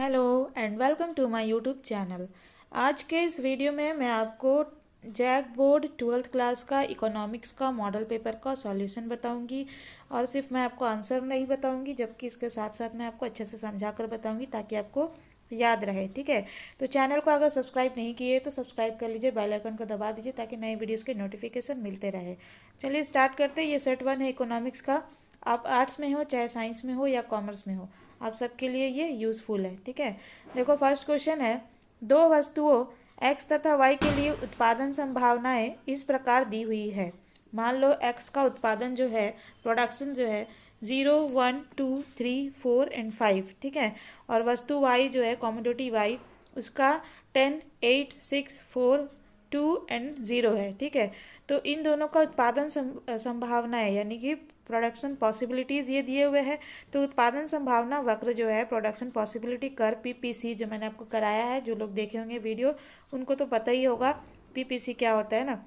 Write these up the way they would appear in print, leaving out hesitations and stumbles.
Hello and welcome to my YouTube channel. आज के इस वीडियो में मैं आपको जैक बोर्ड 12th क्लास का इकोनॉमिक्स का मॉडल पेपर का सॉल्यूशन बताऊंगी। और सिर्फ मैं आपको आंसर नहीं बताऊंगी, जबकि इसके साथ साथ मैं आपको अच्छे से समझा कर बताऊंगी ताकि आपको याद रहे। ठीक है, तो चैनल को अगर सब्सक्राइब नहीं किए तो सब्सक्राइब कर लीजिए, बेल आइकन को दबा दीजिए ताकि नए वीडियोज़ के नोटिफिकेशन मिलते रहे। चलिए स्टार्ट करते हैं। ये सेट 1 है इकोनॉमिक्स का। आप आर्ट्स में हो, चाहे साइंस में हो या कॉमर्स में हो, आप सबके लिए ये यूज़फुल है। ठीक है, देखो फर्स्ट क्वेश्चन है, दो वस्तुओं एक्स तथा वाई के लिए उत्पादन संभावनाएं इस प्रकार दी हुई है। मान लो एक्स का उत्पादन जो है, प्रोडक्शन जो है 0, 1, 2, 3, 4 एंड 5। ठीक है, और वस्तु वाई जो है, कॉमोडिटी वाई, उसका 10, 8, 6, 4, 2 एंड 0 है। ठीक है, तो इन दोनों का उत्पादन संभावना है, यानी कि प्रोडक्शन पॉसिबिलिटीज़ ये दिए हुए हैं। तो उत्पादन संभावना वक्र जो है, प्रोडक्शन पॉसिबिलिटी कर्व पीपीसी, जो मैंने आपको कराया है, जो लोग देखे होंगे वीडियो उनको तो पता ही होगा पीपीसी क्या होता है ना।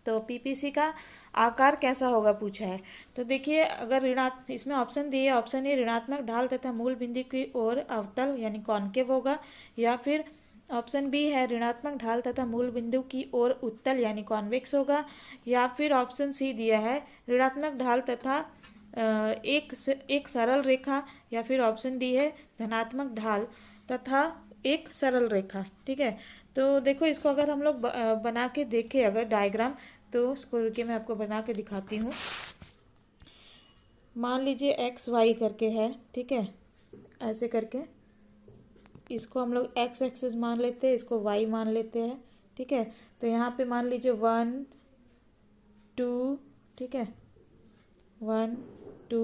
तो पीपीसी का आकार कैसा होगा पूछा है। तो देखिए, अगर ऋणात्मक, इसमें ऑप्शन दिए, ऑप्शन ए ऋणात्मक ढाल तथा मूल बिंदु की ओर अवतल यानी कॉन्केव होगा, या फिर ऑप्शन बी है ऋणात्मक ढाल तथा मूल बिंदु की ओर उत्तल यानी कॉन्वेक्स होगा, या फिर ऑप्शन सी दिया है ऋणात्मक ढाल तथा एक सरल रेखा, या फिर ऑप्शन डी है धनात्मक ढाल तथा एक सरल रेखा। ठीक है, तो देखो इसको अगर हम लोग बना के देखें अगर डायग्राम, तो इसको रुकिए मैं आपको बना के दिखाती हूँ। मान लीजिए एक्स वाई करके है, ठीक है, ऐसे करके इसको हम लोग एक्स एक्सिस मान लेते हैं, इसको वाई मान लेते हैं। ठीक है, तो यहाँ पे मान लीजिए 1, 2, ठीक है, 1, 2,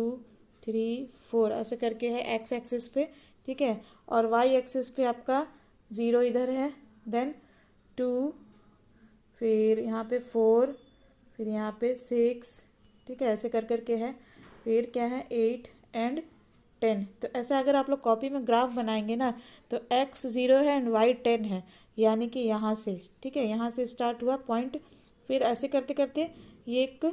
3, 4 ऐसे करके है एक्स एक्सिस पे। ठीक है, और वाई एक्सिस पे आपका 0 इधर है, देन 2, फिर यहाँ पे 4, फिर यहाँ पे 6, ठीक है, ऐसे कर करके है, फिर क्या है 8 एंड 10। तो ऐसा अगर आप लोग कॉपी में ग्राफ बनाएंगे ना, तो x 0 है एंड y 10 है, यानी कि यहाँ से, ठीक है, यहाँ से स्टार्ट हुआ पॉइंट, फिर ऐसे करते करते ये एक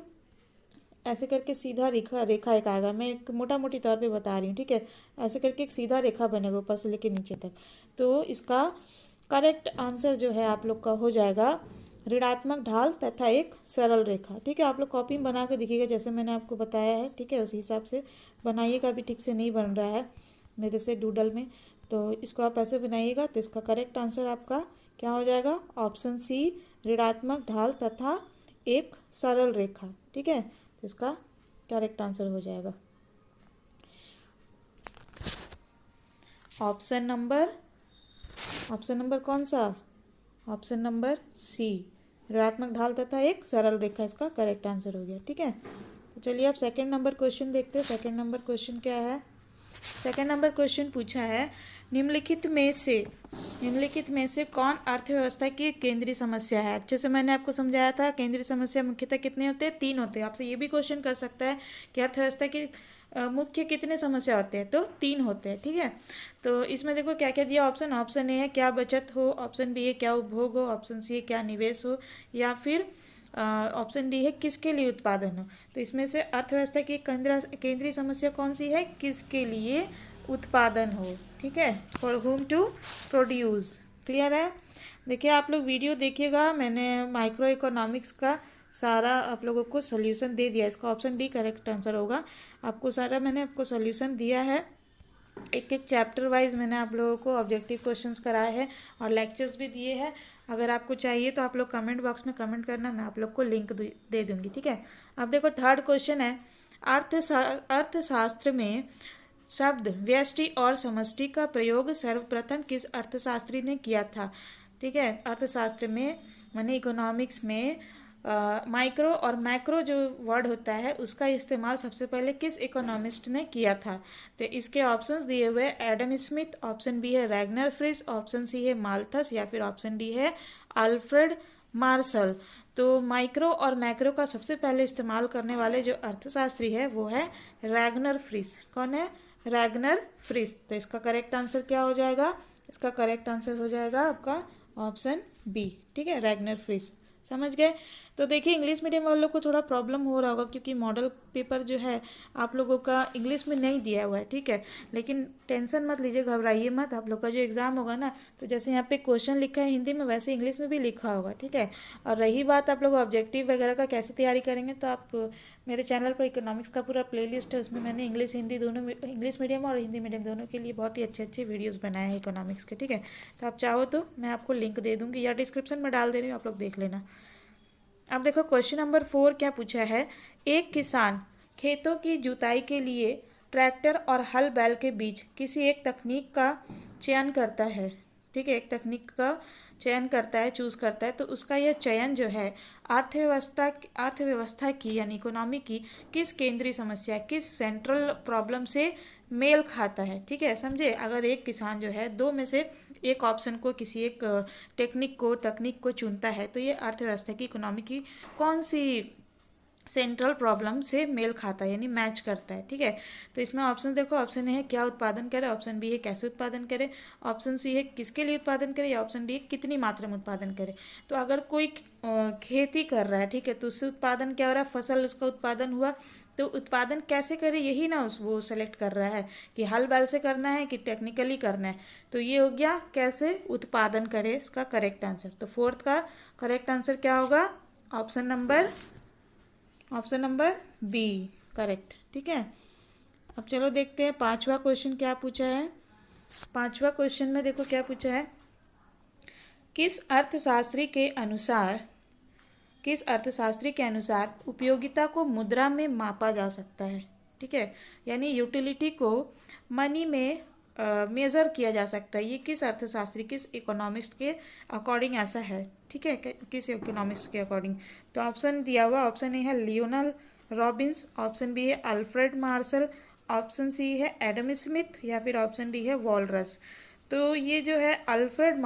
ऐसे करके सीधा रेखा एक आएगा। मैं एक मोटा मोटी तौर पे बता रही हूँ। ठीक है, ऐसे करके एक सीधा रेखा बनेगा ऊपर से लेके नीचे तक। तो इसका करेक्ट आंसर जो है आप लोग का हो जाएगा ऋणात्मक ढाल तथा एक सरल रेखा। ठीक है, आप लोग कॉपी में बना के देखिएगा जैसे मैंने आपको बताया है। ठीक है, उसी हिसाब से बनाइएगा, अभी ठीक से नहीं बन रहा है मेरे से डूडल में, तो इसको आप ऐसे बनाइएगा। तो इसका करेक्ट आंसर आपका क्या हो जाएगा, ऑप्शन सी ऋणात्मक ढाल तथा एक सरल रेखा। ठीक है, तो इसका करेक्ट आंसर हो जाएगा ऑप्शन नंबर कौन सा, ऑप्शन नंबर सी ऋणात्मक ढाल तथा एक सरल रेखा, इसका करेक्ट आंसर हो गया। ठीक है, तो चलिए अब सेकंड नंबर क्वेश्चन देखते हैं। सेकंड नंबर क्वेश्चन क्या है। सेकंड नंबर क्वेश्चन पूछा है, निम्नलिखित में से कौन अर्थव्यवस्था की केंद्रीय समस्या है। अच्छे से मैंने आपको समझाया था, केंद्रीय समस्या मुख्यतः कितने होते हैं, 3 होते हैं। आपसे ये भी क्वेश्चन कर सकता है कि अर्थव्यवस्था की मुख्य कितने समस्या होते हैं, तो 3 होते हैं। ठीक है, तो इसमें देखो क्या क्या दिया ऑप्शन ए है क्या बचत हो, ऑप्शन बी है क्या उपभोग हो, ऑप्शन सी है क्या निवेश हो, या फिर ऑप्शन डी है किसके लिए उत्पादन हो। तो इसमें से अर्थव्यवस्था की केंद्रीय समस्या कौन सी है, किसके लिए उत्पादन हो। ठीक है, फॉर हुम टू प्रोड्यूस। क्लियर है। देखिए आप लोग वीडियो देखिएगा, मैंने माइक्रो इकोनॉमिक्स का सारा आप लोगों को सॉल्यूशन दे दिया। इसका ऑप्शन डी करेक्ट आंसर होगा। आपको सारा मैंने आपको सॉल्यूशन दिया है, एक एक चैप्टर वाइज मैंने आप लोगों को ऑब्जेक्टिव क्वेश्चंस कराए हैं और लेक्चर्स भी दिए हैं। अगर आपको चाहिए तो आप लोग कमेंट बॉक्स में कमेंट करना, मैं आप लोग को लिंक दे दूंगी। ठीक है, अब देखो थर्ड क्वेश्चन है, अर्थशास्त्र में शब्द व्यष्टि और समष्टि का प्रयोग सर्वप्रथम किस अर्थशास्त्री ने किया था। ठीक है, अर्थशास्त्र में माने इकोनॉमिक्स में माइक्रो और मैक्रो जो वर्ड होता है उसका इस्तेमाल सबसे पहले किस इकोनॉमिस्ट ने किया था। तो इसके ऑप्शंस दिए हुए एडम स्मिथ, ऑप्शन बी है रैगनर फ्रिस, ऑप्शन सी है माल्थस, या फिर ऑप्शन डी है अल्फ्रेड मार्शल। तो माइक्रो और मैक्रो का सबसे पहले इस्तेमाल करने वाले जो अर्थशास्त्री है वो है रैगनर फ्रिस। कौन है, रैगनर फ्रिस। तो इसका करेक्ट आंसर क्या हो जाएगा, इसका करेक्ट आंसर हो जाएगा आपका ऑप्शन बी। ठीक है, रैगनर फ्रिस। समझ गए। तो देखिए इंग्लिश मीडियम वालों को थोड़ा प्रॉब्लम हो रहा होगा क्योंकि मॉडल पेपर जो है आप लोगों का इंग्लिश में नहीं दिया हुआ है, ठीक है। लेकिन टेंशन मत लीजिए, घबराइए मत। आप लोग का जो एग्ज़ाम होगा ना, तो जैसे यहाँ पे क्वेश्चन लिखा है हिंदी में, वैसे इंग्लिश में भी लिखा होगा, ठीक है। और रही बात आप लोग ऑब्जेक्टिव वगैरह का कैसे तैयारी करेंगे, तो आप मेरे चैनल पर इकोनॉमिक्स का पूरा प्लेलिस्ट है, उसमें मैंने इंग्लिश हिंदी दोनों, इंग्लिश मीडियम और हिंदी मीडियम दोनों के लिए बहुत ही अच्छे अच्छे वीडियोज़ बनाए हैं इकोनॉमिक्स के, ठीक है। तो आप चाहो तो मैं आपको लिंक दे दूँगी या डिस्क्रिप्शन में डाल दे रही हूँ, आप लोग देख लेना। अब देखो क्वेश्चन नंबर 4 क्या पूछा है। एक किसान खेतों की जुताई के लिए ट्रैक्टर और हल बैल के बीच किसी एक तकनीक का चयन करता है, ठीक है। एक तकनीक का चयन करता है, चूज़ करता है, तो उसका यह चयन जो है अर्थव्यवस्था की यानी इकोनॉमी की किस केंद्रीय समस्या, किस सेंट्रल प्रॉब्लम से मेल खाता है, ठीक है। समझे, अगर एक किसान जो है दो में से एक ऑप्शन को, किसी एक तकनीक को चुनता है, तो ये अर्थव्यवस्था की, इकोनॉमी की कौन सी सेंट्रल प्रॉब्लम से मेल खाता है यानी मैच करता है, ठीक है। तो इसमें ऑप्शन देखो, ऑप्शन ए है क्या उत्पादन करे, ऑप्शन बी है कैसे उत्पादन करे, ऑप्शन सी है किसके लिए उत्पादन करे, या ऑप्शन डी है कितनी मात्रा में उत्पादन करे। तो अगर कोई खेती कर रहा है, ठीक है, तो उससे उत्पादन क्या हो रहा है, फसल उसका उत्पादन हुआ, तो उत्पादन कैसे करे यही ना वो सेलेक्ट कर रहा है कि हल बैल से करना है कि टेक्निकली करना है। तो ये हो गया कैसे उत्पादन करे, इसका करेक्ट आंसर। तो फोर्थ का करेक्ट आंसर क्या होगा, ऑप्शन नंबर बी करेक्ट, ठीक है। अब चलो देखते हैं पांचवा क्वेश्चन क्या पूछा है। पांचवा क्वेश्चन में देखो क्या पूछा है। किस अर्थशास्त्री के अनुसार उपयोगिता को मुद्रा में मापा जा सकता है, ठीक है, यानी यूटिलिटी को मनी में मेज़र किया जा सकता है। ये किस अर्थशास्त्री, किस इकोनॉमिस्ट के अकॉर्डिंग ऐसा है, ठीक है, किस इकोनॉमिस्ट के अकॉर्डिंग। तो ऑप्शन दिया हुआ, ऑप्शन ए है लियोनल रॉबिन्स, ऑप्शन बी है अल्फ्रेड मार्शल, ऑप्शन सी है एडम स्मिथ, या फिर ऑप्शन डी है वॉलरस। तो ये जो है अल्फ्रेड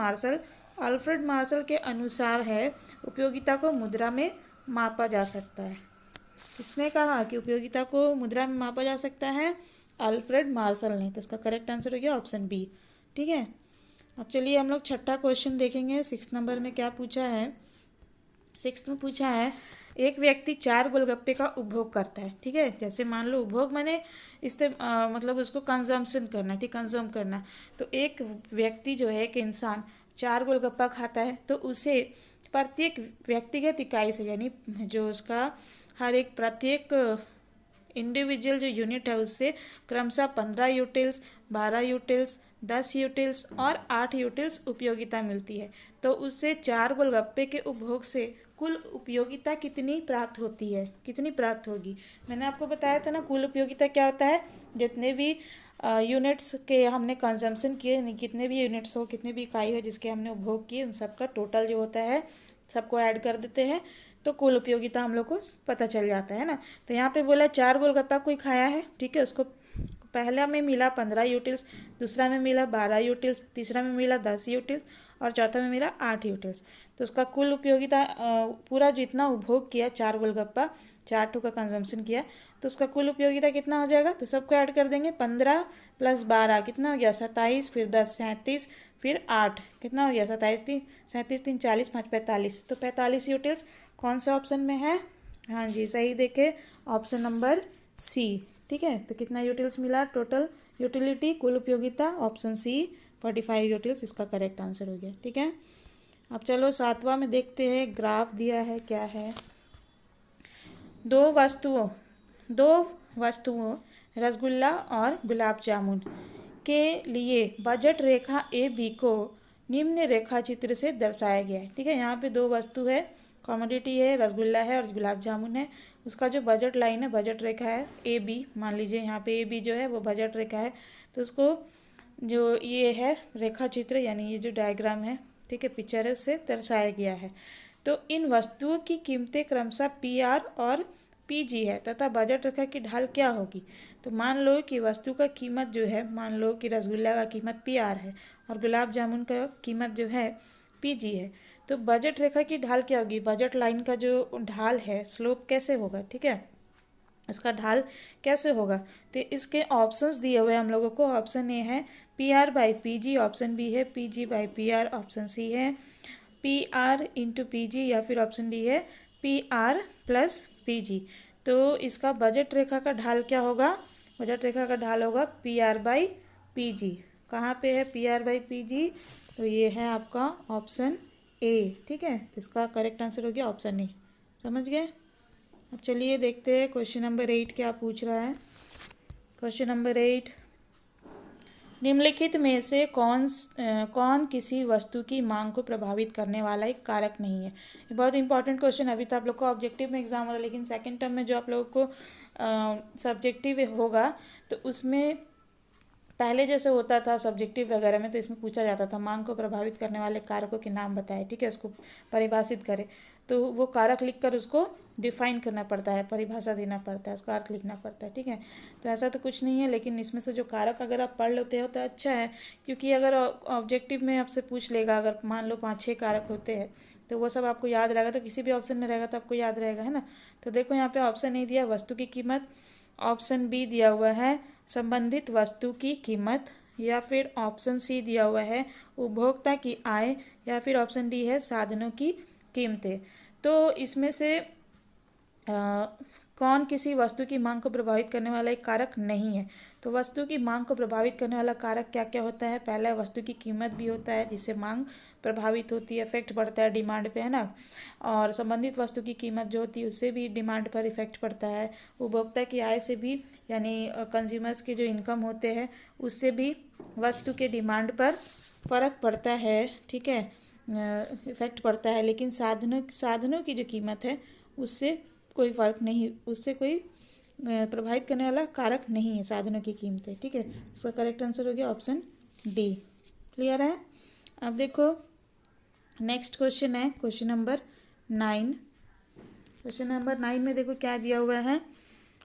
मार्शल के अनुसार है उपयोगिता को मुद्रा में मापा जा सकता है। इसने कहा कि उपयोगिता को मुद्रा में मापा जा सकता है अल्फ्रेड मार्शल ने, तो इसका करेक्ट आंसर हो गया ऑप्शन बी, ठीक है। अब चलिए हम लोग छठा क्वेश्चन देखेंगे। 6 नंबर में क्या पूछा है। 6 में पूछा है एक व्यक्ति 4 गोलगप्पे का उपभोग करता है, ठीक है। जैसे मान लो उपभोग माने मतलब उसको कंजम्पशन करना, ठीक, कंज्यूम करना। तो एक व्यक्ति जो है, एक इंसान 4 गोलगप्पा खाता है, तो उसे प्रत्येक व्यक्तिगत इकाई से, यानी जो उसका हर एक प्रत्येक इंडिविजुअल जो यूनिट है उससे क्रमशः 15 यूटिल्स, 12 यूटिल्स, 10 यूटिल्स और 8 यूटिल्स उपयोगिता मिलती है। तो उससे 4 गोलगप्पे के उपभोग से कुल उपयोगिता कितनी प्राप्त होती है, कितनी प्राप्त होगी। मैंने आपको बताया था ना, कुल उपयोगिता क्या होता है, जितने भी यूनिट्स के हमने कंजम्पशन किए, कितने भी यूनिट्स हो, कितने भी इकाई हो जिसके हमने उपभोग किए, उन सबका टोटल जो होता है सबको ऐड कर देते हैं, तो कुल उपयोगिता हम लोग को पता चल जाता है ना। तो यहाँ पे बोला 4 गोलगप्पा कोई खाया है, ठीक है, उसको पहला में मिला 15 यूटिल्स, दूसरा में मिला 12 यूटिल्स, तीसरा में मिला 10 यूटिल्स और चौथा में मिला 8 यूटिल्स। तो उसका कुल उपयोगिता पूरा जितना उपभोग किया, 4 गोलगप्पा, 4 ठो का कंजम्पशन किया, तो उसका कुल उपयोगिता कितना हो जाएगा। तो सबको ऐड कर देंगे, 15 + 12 कितना हो गया 27, फिर 10 37, फिर 8 कितना हो गया 27 3 37 3 40, 5 45, तो 45 यूटिल्स कौन सा ऑप्शन में है। हाँ जी सही देखे, ऑप्शन नंबर सी, ठीक है। तो कितना यूटिल्स मिला टोटल यूटिलिटी, कुल उपयोगिता, ऑप्शन सी 45 यूटिल्स इसका करेक्ट आंसर हो गया, ठीक है। अब चलो 7वां में देखते हैं, ग्राफ दिया है क्या है। दो वस्तुओं रसगुल्ला और गुलाब जामुन के लिए बजट रेखा ए बी को निम्न रेखा चित्र से दर्शाया गया है, ठीक है। यहाँ पे दो वस्तु है, कॉमोडिटी है, रसगुल्ला है और गुलाब जामुन है। उसका जो बजट लाइन है, बजट रेखा है ए बी, मान लीजिए यहाँ पे ए बी जो है वो बजट रेखा है। तो उसको जो ये है रेखा चित्र यानी ये जो डायग्राम है, ठीक है, पिक्चर है, उससे दर्शाया गया है। तो इन वस्तुओं की कीमतें क्रमशः पी आर और पी जी है तथा बजट रेखा की ढाल क्या होगी। तो मान लो कि वस्तु का कीमत जो है, मान लो कि रसगुल्ला का कीमत पी आर है और गुलाब जामुन का कीमत जो है पी जी है। तो बजट रेखा की ढाल क्या होगी, बजट लाइन का जो ढाल है, स्लोप कैसे होगा, ठीक है, इसका ढाल कैसे होगा। तो इसके ऑप्शंस दिए हुए हम लोगों को, ऑप्शन ए है P R by P G, option B है P G by P R, option C है P R into P G, या फिर ऑप्शन डी है PR प्लस PG। तो इसका बजट रेखा का ढाल क्या होगा? बजट रेखा का ढाल होगा PR/PG। कहाँ पे है PR/PG? तो ये है आपका ऑप्शन ए। ठीक है, तो इसका करेक्ट आंसर हो गया ऑप्शन ए। समझ गए? अब चलिए देखते हैं क्वेश्चन नंबर 8 क्या पूछ रहा है। क्वेश्चन नंबर 8, निम्नलिखित में से कौन किसी वस्तु की मांग को प्रभावित करने वाला एक कारक नहीं है? ये बहुत इंपॉर्टेंट क्वेश्चन। अभी तो आप लोग को ऑब्जेक्टिव में एग्जाम हो रहा है, लेकिन सेकंड टर्म में जो आप लोगों को सब्जेक्टिव होगा तो उसमें पहले जैसे होता था सब्जेक्टिव वगैरह में, तो इसमें पूछा जाता था मांग को प्रभावित करने वाले कारकों के नाम बताए। ठीक है, उसको परिभाषित करें, तो वो कारक लिखकर उसको डिफाइन करना पड़ता है, परिभाषा देना पड़ता है, उसका अर्थ लिखना पड़ता है। ठीक है, तो ऐसा तो कुछ नहीं है, लेकिन इसमें से जो कारक अगर आप पढ़ लेते हो तो अच्छा है, क्योंकि अगर ऑब्जेक्टिव में आपसे पूछ लेगा, अगर मान लो 5-6 कारक होते हैं तो वो सब आपको याद रहेगा, तो किसी भी ऑप्शन में रहेगा तो आपको याद रहेगा, है ना। तो देखो यहाँ पे ऑप्शन ए दिया वस्तु की कीमत, ऑप्शन बी दिया हुआ है संबंधित वस्तु की कीमत, या फिर ऑप्शन सी दिया हुआ है उपभोक्ता की आय, या फिर ऑप्शन डी है साधनों की कीमतें। तो इसमें से कौन किसी वस्तु की मांग को प्रभावित करने वाला एक कारक नहीं है? तो वस्तु की मांग को प्रभावित करने वाला कारक क्या क्या होता है? पहला वस्तु की कीमत भी होता है, जिससे मांग प्रभावित होती है, इफेक्ट पड़ता है डिमांड पे, है ना। और संबंधित वस्तु की कीमत जो होती है उससे भी डिमांड पर इफेक्ट पड़ता है। उपभोक्ता की आय से भी, यानी कंज्यूमर्स के जो इनकम होते हैं उससे भी वस्तु के डिमांड पर फर्क पड़ता है। ठीक है, इफेक्ट पड़ता है। लेकिन साधनों की जो कीमत है उससे कोई फर्क नहीं, उससे कोई प्रभावित करने वाला कारक नहीं है साधनों की कीमतें। ठीक है, उसका करेक्ट आंसर हो गया ऑप्शन डी। क्लियर है? अब देखो नेक्स्ट क्वेश्चन है क्वेश्चन नंबर 9। क्वेश्चन नंबर 9 में देखो क्या दिया हुआ है।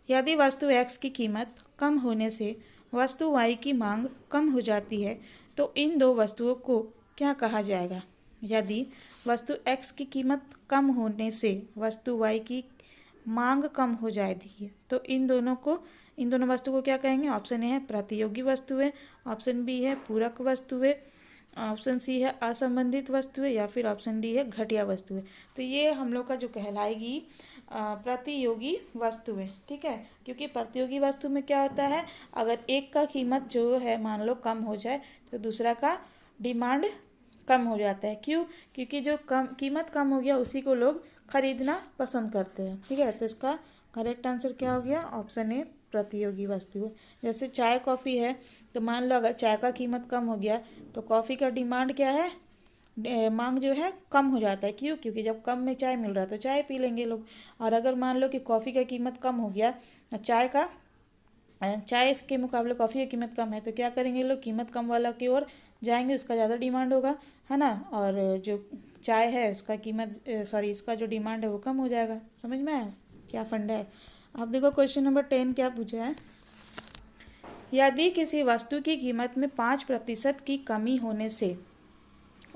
यदि वस्तु X की कीमत कम होने से वस्तु Y की मांग कम हो जाती है तो इन दो वस्तुओं को क्या कहा जाएगा? यदि वस्तु X की कीमत कम होने से वस्तु Y की मांग कम हो जाती है तो इन दोनों वस्तु को क्या कहेंगे? ऑप्शन ए है प्रतियोगी वस्तुएं, ऑप्शन बी है पूरक वस्तुएं, ऑप्शन सी है असंबंधित वस्तुएं, या फिर ऑप्शन डी है घटिया वस्तुएं। तो ये हम लोग का जो कहलाएगी प्रतियोगी वस्तुएं। ठीक है, क्योंकि प्रतियोगी वस्तु में क्या होता है, अगर एक का कीमत जो है मान लो कम हो जाए तो दूसरा का डिमांड कम हो जाता है। क्यों? क्योंकि जो कीमत कम हो गया उसी को लोग खरीदना पसंद करते हैं। ठीक है, तो इसका करेक्ट आंसर क्या हो गया? ऑप्शन ए प्रतियोगी वस्तु। जैसे चाय कॉफ़ी है, तो मान लो अगर चाय का कीमत कम हो गया तो कॉफ़ी का डिमांड क्या है, मांग जो है कम हो जाता है। क्यों? क्योंकि जब कम में चाय मिल रहा है तो चाय पी लेंगे लोग। और अगर मान लो कि कॉफ़ी का कीमत कम हो गया, चाय के मुकाबले कॉफ़ी की कीमत कम है, तो क्या करेंगे लोग? कीमत कम वाला की ओर जाएंगे, उसका ज़्यादा डिमांड होगा, है ना। और जो चाय है उसका इसका जो डिमांड है वो कम हो जाएगा। समझ में आया क्या फंडा है? अब देखो क्वेश्चन नंबर 10 क्या पूछा है। यदि किसी वस्तु की कीमत में 5% की कमी होने से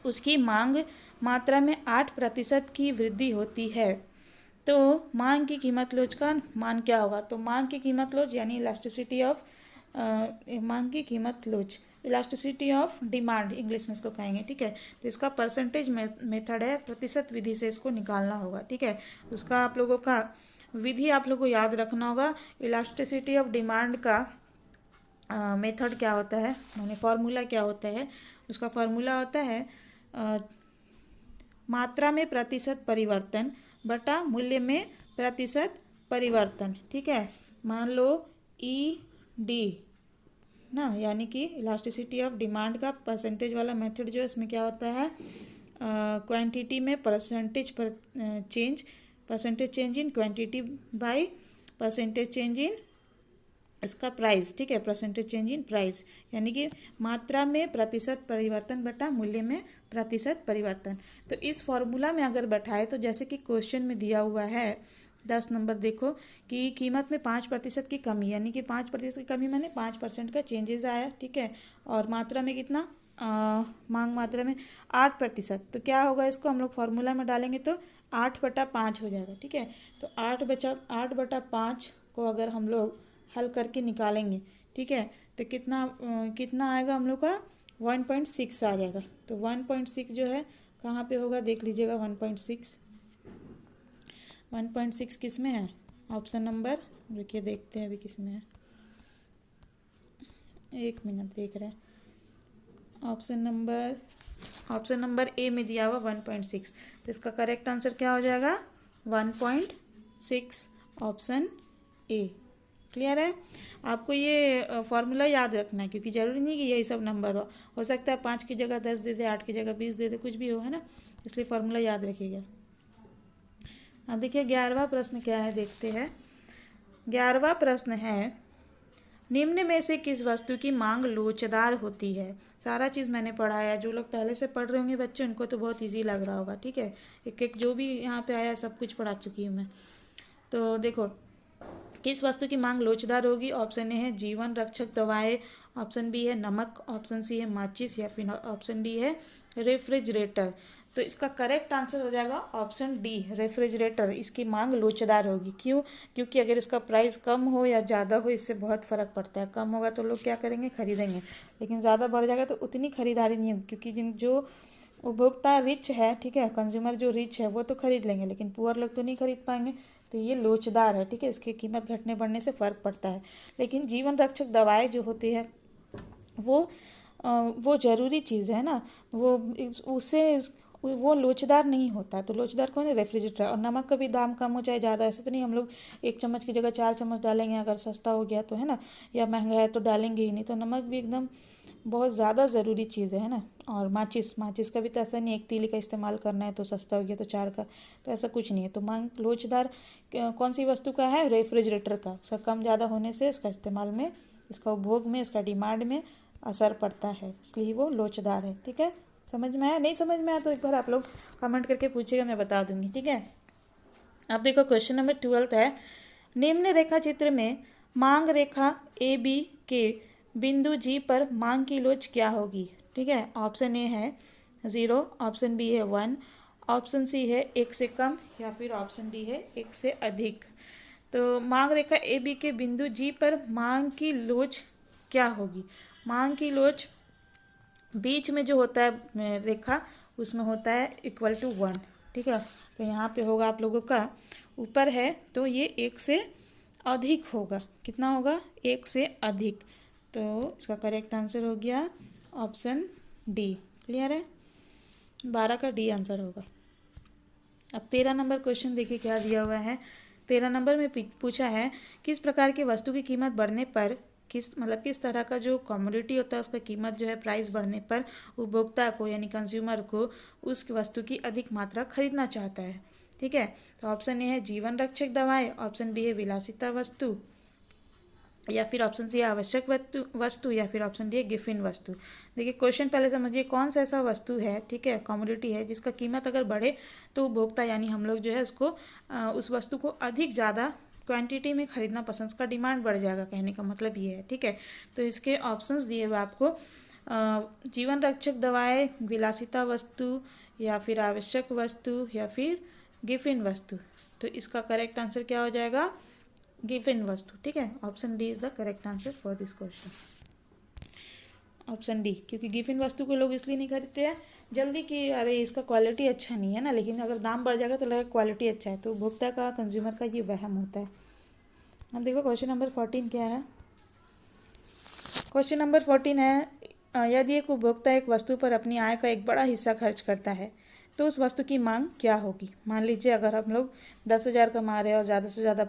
उसकी मांग मात्रा में 8% की वृद्धि होती है तो मांग की कीमत लोच का मान क्या होगा? तो मांग की कीमत लोच यानी इलास्टिसिटी ऑफ डिमांड इंग्लिश में इसको कहेंगे। ठीक है, तो इसका परसेंटेज मेथड है, प्रतिशत विधि से इसको निकालना होगा। ठीक है, उसका आप लोगों का विधि आप लोगों को याद रखना होगा। इलास्टिसिटी ऑफ डिमांड का मेथड क्या होता है, माने फॉर्मूला क्या होता है? उसका फॉर्मूला होता है मात्रा में प्रतिशत परिवर्तन बटा मूल्य में प्रतिशत परिवर्तन। ठीक है, मान लो ED ना, यानी कि इलास्टिसिटी ऑफ डिमांड का परसेंटेज वाला मेथड जो है इसमें क्या होता है, क्वांटिटी में percentage change in quantity by percentage change in इसका प्राइस। ठीक है, परसेंटेज चेंज इन प्राइस, यानी कि मात्रा में प्रतिशत परिवर्तन बटा मूल्य में प्रतिशत परिवर्तन। तो इस फॉर्मूला में अगर बैठाए तो जैसे कि क्वेश्चन में दिया हुआ है 10 नंबर, देखो कि कीमत में 5% की कमी, यानी कि 5% की कमी माने 5% का चेंजेस आया। ठीक है, और मात्रा में कितना, मांग मात्रा में 8%। तो क्या होगा, इसको हम लोग फॉर्मूला में डालेंगे तो 8/5 हो जाएगा। ठीक है, तो 8/5 को अगर हम लोग हल करके निकालेंगे, ठीक है, तो कितना आएगा हम लोग का 1.6 आ जाएगा। तो 1.6 जो है कहाँ पे होगा देख लीजिएगा, 1.6 1.6 किस में है? ऑप्शन नंबर, रुकिए देखते हैं अभी किस में है, 1 मिनट देख रहे हैं। ऑप्शन नंबर ए में दिया हुआ 1.6, तो इसका करेक्ट आंसर क्या हो जाएगा? 1.6 ऑप्शन ए। क्लियर है? आपको ये फॉर्मूला याद रखना है, क्योंकि ज़रूरी नहीं कि यही सब नंबर हो सकता है 5 की जगह 10 दे दे, 8 की जगह 20 दे दे, कुछ भी हो, है ना, इसलिए फॉर्मूला याद रखिएगा। अब देखिए 11वां प्रश्न क्या है, देखते हैं। 11वां प्रश्न है, निम्न में से किस वस्तु की मांग लोचदार होती है? सारा चीज़ मैंने पढ़ाया, जो लोग पहले से पढ़ रहे होंगे बच्चे उनको तो बहुत इजी लग रहा होगा, ठीक है। एक एक जो भी यहाँ पे आया सब कुछ पढ़ा चुकी हूँ मैं। तो देखो, किस वस्तु की मांग लोचदार होगी? ऑप्शन ए है जीवन रक्षक दवाएं, ऑप्शन बी है नमक, ऑप्शन सी है माचिस, या फिर ऑप्शन डी है रेफ्रिजरेटर। तो इसका करेक्ट आंसर हो जाएगा ऑप्शन डी, रेफ्रिजरेटर। इसकी मांग लोचदार होगी। क्यों? क्योंकि अगर इसका प्राइस कम हो या ज़्यादा हो, इससे बहुत फ़र्क पड़ता है। कम होगा तो लोग क्या करेंगे? खरीदेंगे, लेकिन ज़्यादा बढ़ जाएगा तो उतनी खरीदारी नहीं होगी, क्योंकि जो उपभोक्ता रिच है, ठीक है, कंज्यूमर जो रिच है वो तो खरीद लेंगे, लेकिन पुअर लोग तो नहीं खरीद पाएंगे। तो ये लोचदार है, ठीक है, इसकी कीमत घटने बढ़ने से फ़र्क पड़ता है। लेकिन जीवन रक्षक दवाएं जो होती है वो ज़रूरी चीज़ है ना, उससे वो लोचदार नहीं होता। तो लोचदार कौन है? रेफ्रिजरेटर। और नमक का भी दाम कम हो चाहे ज़्यादा, ऐसे तो नहीं हम लोग 1 चम्मच की जगह 4 चम्मच डालेंगे अगर सस्ता हो गया तो, है ना, या महंगा है तो डालेंगे ही नहीं। तो नमक भी एकदम बहुत ज़्यादा ज़रूरी चीज़ है ना। और माचिस का भी तो ऐसा नहीं, 1 तीली का इस्तेमाल करना है तो सस्ता हो गया तो 4 का, तो ऐसा कुछ नहीं है। तो मांग लोचदार कौन सी वस्तु का है? रेफ्रिजरेटर का। इसका कम ज़्यादा होने से इसका इस्तेमाल में, इसका उपभोग में, इसका डिमांड में असर पड़ता है, इसलिए वो लोचदार है। ठीक है, समझ में आया? नहीं समझ में आया तो एक बार आप लोग कमेंट करके पूछिएगा, मैं बता दूंगी। ठीक है, अब देखो क्वेश्चन नंबर 12 है, निम्न रेखा चित्र में मांग रेखा ए बी के बिंदु जी पर मांग की लोच क्या होगी? ठीक है, ऑप्शन ए है 0, ऑप्शन बी है 1, ऑप्शन सी है 1 से कम, या फिर ऑप्शन डी है 1 से अधिक। तो मांग रेखा ए बी के बिंदु जी पर मांग की लोच क्या होगी? मांग की लोच बीच में जो होता है रेखा, उसमें होता है =1। ठीक है, तो यहाँ पे होगा आप लोगों का, ऊपर है तो ये 1 से अधिक होगा। कितना होगा? 1 से अधिक। तो इसका करेक्ट आंसर हो गया ऑप्शन डी। क्लियर है? 12 का डी आंसर होगा। अब 13 नंबर क्वेश्चन देखिए क्या दिया हुआ है। 13 नंबर में पूछा है, किस प्रकार की वस्तु की कीमत बढ़ने पर, किस तरह का जो कमोडिटी होता है उसका कीमत जो है प्राइस बढ़ने पर उपभोक्ता को यानी कंज्यूमर को उस वस्तु की अधिक मात्रा खरीदना चाहता है। ठीक है, तो ऑप्शन ए है जीवन रक्षक दवाएं, ऑप्शन बी है विलासिता वस्तु, या फिर ऑप्शन सी आवश्यक वस्तु, या फिर ऑप्शन डी है गिफिन वस्तु। देखिए क्वेश्चन पहले समझिए, कौन सा ऐसा वस्तु है, ठीक है, कमोडिटी है, जिसका कीमत अगर बढ़े तो उपभोक्ता यानी हम लोग जो है उसको उस वस्तु को अधिक ज़्यादा क्वांटिटी में खरीदना पसंद, उसका डिमांड बढ़ जाएगा, कहने का मतलब ये है। ठीक है, तो इसके ऑप्शंस दिए हुए आपको, जीवन रक्षक दवाएं, विलासिता वस्तु, या फिर आवश्यक वस्तु, या फिर गिफिन वस्तु। तो इसका करेक्ट आंसर क्या हो जाएगा? गिफिन वस्तु। ठीक है, option D is the correct answer for this question. Option D, क्योंकि गिफिन वस्तु को लोग इसलिए नहीं खरीदते हैं जल्दी कि अरे इसका क्वालिटी अच्छा नहीं है ना, लेकिन अगर दाम बढ़ जाएगा तो लगेगा क्वालिटी अच्छा है। तो उपभोक्ता का, कंज्यूमर का ये वहम होता है। अब देखो क्वेश्चन नंबर 14 क्या है। क्वेश्चन नंबर 14 है, यदि एक उपभोक्ता एक वस्तु पर अपनी आय का एक बड़ा हिस्सा खर्च करता है तो उस वस्तु की मांग क्या होगी? मान लीजिए अगर हम लोग 10,000 कमा रहे हैं और ज़्यादा से ज़्यादा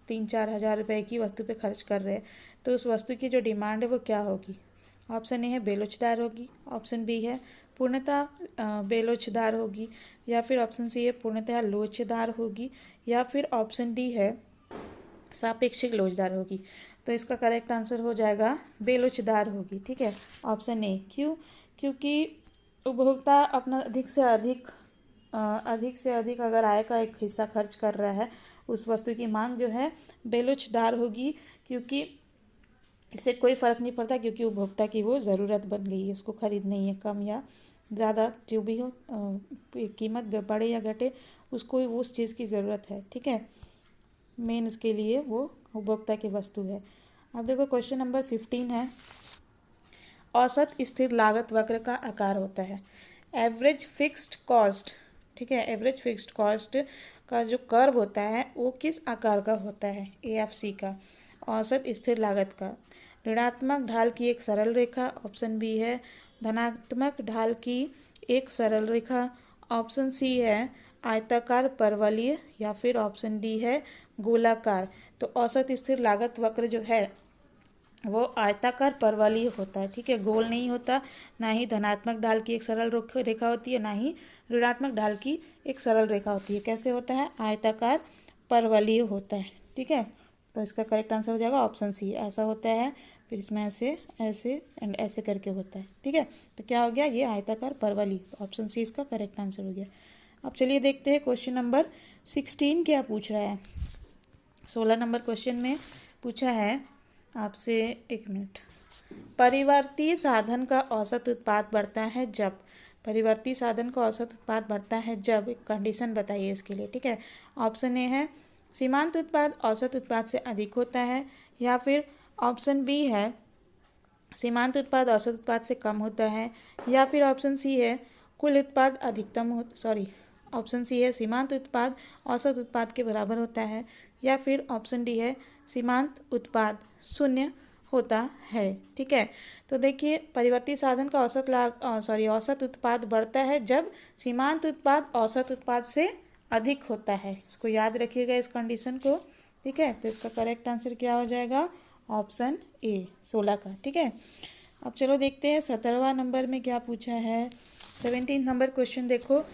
3-4 हज़ार रुपये की वस्तु पे खर्च कर रहे हैं, तो उस वस्तु की जो डिमांड है वो क्या होगी? ऑप्शन ए है बेलोचदार होगी, ऑप्शन बी है पूर्णतः बेलोचदार होगी, या फिर ऑप्शन सी है पूर्णतः लोचदार होगी, या फिर ऑप्शन डी है सापेक्षिक लोचदार होगी। तो इसका करेक्ट आंसर हो जाएगा बेलोचदार होगी। ठीक है, ऑप्शन ए। क्यों? क्योंकि उपभोक्ता अपना अधिक से अधिक अगर आय का एक हिस्सा खर्च कर रहा है, उस वस्तु की मांग जो है बेलोचदार होगी, क्योंकि इससे कोई फ़र्क नहीं पड़ता, क्योंकि उपभोक्ता की वो ज़रूरत बन गई है, उसको खरीदनी है, कम या ज़्यादा जो भी हो, कीमत बढ़े या घटे, उसको उस चीज़ की ज़रूरत है। ठीक है, मेन उसके लिए वो उपभोक्ता की वस्तु है। अब देखो क्वेश्चन नंबर 15 है, औसत स्थिर लागत वक्र का आकार होता है एवरेज फिक्स्ड कॉस्ट। ठीक है, एवरेज फिक्स्ड कॉस्ट का जो कर्व होता है वो किस आकार का होता है, AFC का, औसत स्थिर लागत का। ऋणात्मक ढाल की एक सरल रेखा, ऑप्शन बी है धनात्मक ढाल की एक सरल रेखा, ऑप्शन सी है आयताकार परवलय, या फिर ऑप्शन डी है गोलाकार। तो औसत स्थिर लागत वक्र जो है वो आयताकार परवलय होता है, ठीक है, गोल नहीं होता। ना ही धनात्मक ढाल की एक सरल रेखा होती है, ना ही ऋणात्मक ढाल की एक सरल रेखा होती है। कैसे होता है, आयताकार परवलय होता है, ठीक है। तो इसका करेक्ट आंसर हो जाएगा ऑप्शन सी, ऐसा होता है, फिर इसमें ऐसे ऐसे एंड ऐसे करके होता है, ठीक है। तो क्या हो गया, ये आयताकार परवलय, तो ऑप्शन सी इसका करेक्ट आंसर हो गया। अब चलिए देखते हैं क्वेश्चन नंबर 16 क्या पूछ रहा है। 16 नंबर क्वेश्चन में पूछा है आपसे, एक मिनट, परिवर्ती साधन का औसत उत्पाद बढ़ता है जब, परिवर्ती साधन का औसत उत्पाद बढ़ता है जब, एक कंडीशन बताइए इसके लिए, ठीक है। ऑप्शन ए है सीमांत उत्पाद औसत उत्पाद से अधिक होता है, या फिर ऑप्शन बी है सीमांत उत्पाद औसत उत्पाद से कम होता है, या फिर ऑप्शन सी है कुल उत्पाद ऑप्शन सी है सीमांत उत्पाद औसत उत्पाद के बराबर होता है, या फिर ऑप्शन डी है सीमांत उत्पाद शून्य होता है, ठीक है। तो देखिए परिवर्ती साधन का औसत उत्पाद बढ़ता है जब सीमांत उत्पाद औसत उत्पाद से अधिक होता है। इसको याद रखिएगा इस कंडीशन को, ठीक है। तो इसका करेक्ट आंसर क्या हो जाएगा, ऑप्शन ए 16 का, ठीक है। अब चलो देखते हैं 17वां नंबर में क्या पूछा है। 17 नंबर क्वेश्चन देखो,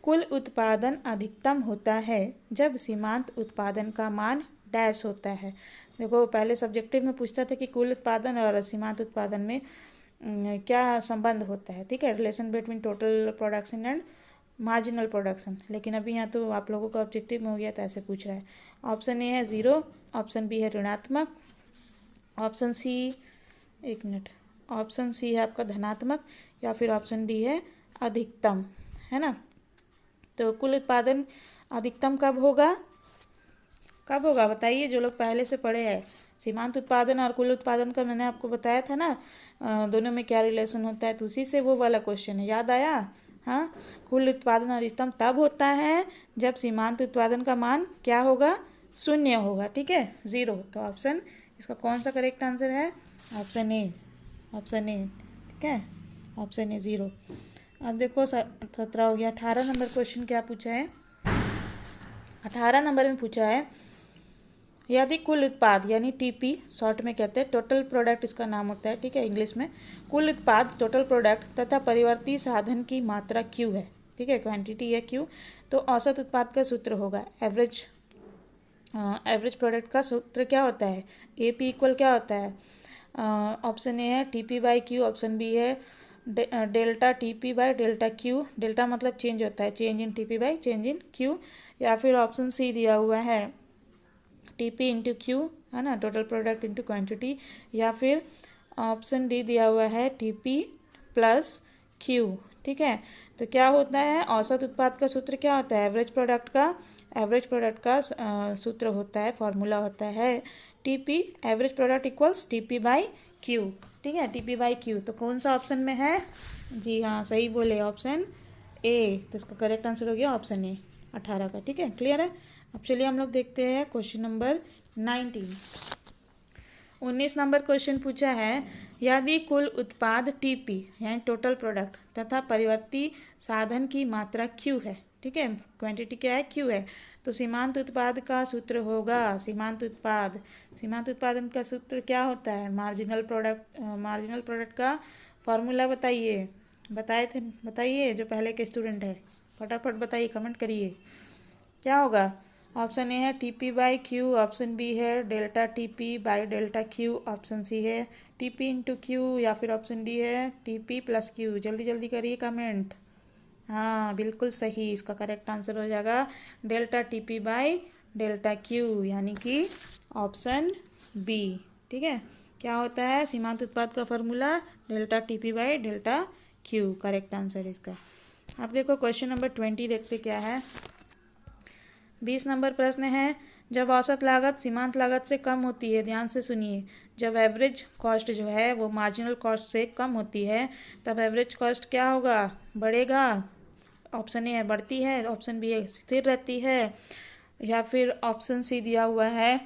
कुल उत्पादन अधिकतम होता है जब सीमांत उत्पादन का मान डैश होता है। देखो पहले सब्जेक्टिव में पूछता था कि कुल उत्पादन और सीमांत उत्पादन में क्या संबंध होता है, ठीक है, relation between total production and marginal production. लेकिन अभी यहाँ तो आप लोगों का ऑब्जेक्टिव में हो गया तो ऐसे पूछ रहा है। ऑप्शन ए है 0, ऑप्शन बी है ऋणात्मक, ऑप्शन सी, एक मिनट, ऑप्शन सी है आपका धनात्मक, या फिर ऑप्शन डी है अधिकतम, है ना। तो कुल उत्पादन अधिकतम कब होगा, कब होगा बताइए, जो लोग पहले से पढ़े हैं। सीमांत उत्पादन और कुल उत्पादन का मैंने आपको बताया था ना, दोनों में क्या रिलेशन होता है, तो उसी से वो वाला क्वेश्चन है, याद आया। हाँ, कुल उत्पादन अधिकतम तब होता है जब सीमांत उत्पादन का मान क्या होगा, शून्य होगा, ठीक है, 0। तो ऑप्शन इसका कौन सा करेक्ट आंसर है, ऑप्शन ए, ऑप्शन ए, ठीक है, ऑप्शन ए 0। अब देखो 17 हो गया। 18 नंबर क्वेश्चन क्या पूछा है, 18 नंबर में पूछा है यदि कुल उत्पाद यानी टीपी शॉर्ट में कहते हैं, टोटल प्रोडक्ट इसका नाम होता है, ठीक है, इंग्लिश में, कुल उत्पाद टोटल प्रोडक्ट तथा परिवर्ती साधन की मात्रा क्यू है, ठीक है, क्वांटिटी है क्यू, तो औसत उत्पाद का सूत्र होगा एवरेज प्रोडक्ट का सूत्र क्या होता है, AP इक्वल क्या होता है, ऑप्शन ए है TP/Q, ऑप्शन बी है delta TP by delta Q, delta मतलब चेंज होता है, change in TP by change in Q, या फिर ऑप्शन सी दिया हुआ है TP इंटू Q, है ना, टोटल प्रोडक्ट इंटू क्वान्टिटी, या फिर ऑप्शन डी दिया हुआ है TP प्लस Q, ठीक है। तो क्या होता है, औसत उत्पाद का सूत्र क्या होता है, एवरेज प्रोडक्ट का सूत्र होता है, फॉर्मूला होता है TP, average product equals TP by Q, ठीक है, TP/Q। तो कौन सा ऑप्शन में है, जी हाँ सही बोले, ऑप्शन ए। तो इसका करेक्ट आंसर हो गया ऑप्शन ए 18 का, ठीक है, क्लियर है। अब चलिए हम लोग देखते हैं क्वेश्चन नंबर 19। 19 नंबर क्वेश्चन पूछा है यदि कुल उत्पाद TP यानी टोटल प्रोडक्ट तथा परिवर्ती साधन की मात्रा Q है, ठीक है, क्वांटिटी क्या है, Q है, तो सीमांत उत्पाद का सूत्र होगा, सीमांत उत्पादन का सूत्र क्या होता है, मार्जिनल प्रोडक्ट का फॉर्मूला बताइए जो पहले के स्टूडेंट है, फटाफट बताइए, कमेंट करिए, क्या होगा। ऑप्शन ए है TP/Q, ऑप्शन बी है delta TP by delta Q, option C है TP इंटू Q, या फिर ऑप्शन डी है TP प्लस Q। जल्दी जल्दी करिए कमेंट। हाँ बिल्कुल सही, इसका करेक्ट आंसर हो जाएगा delta TP by delta Q, यानी कि ऑप्शन बी, ठीक है। क्या होता है, सीमांत उत्पाद का formula delta TP by delta Q, correct answer इसका। अब देखो क्वेश्चन नंबर 20 देखते क्या है। 20 नंबर प्रश्न है जब औसत लागत सीमांत लागत से कम होती है, ध्यान से सुनिए, जब एवरेज कॉस्ट जो है वो मार्जिनल कॉस्ट से कम होती है तब एवरेज कॉस्ट क्या होगा, बढ़ेगा, ऑप्शन ए है बढ़ती है, ऑप्शन बी है स्थिर रहती है, या फिर ऑप्शन सी दिया हुआ है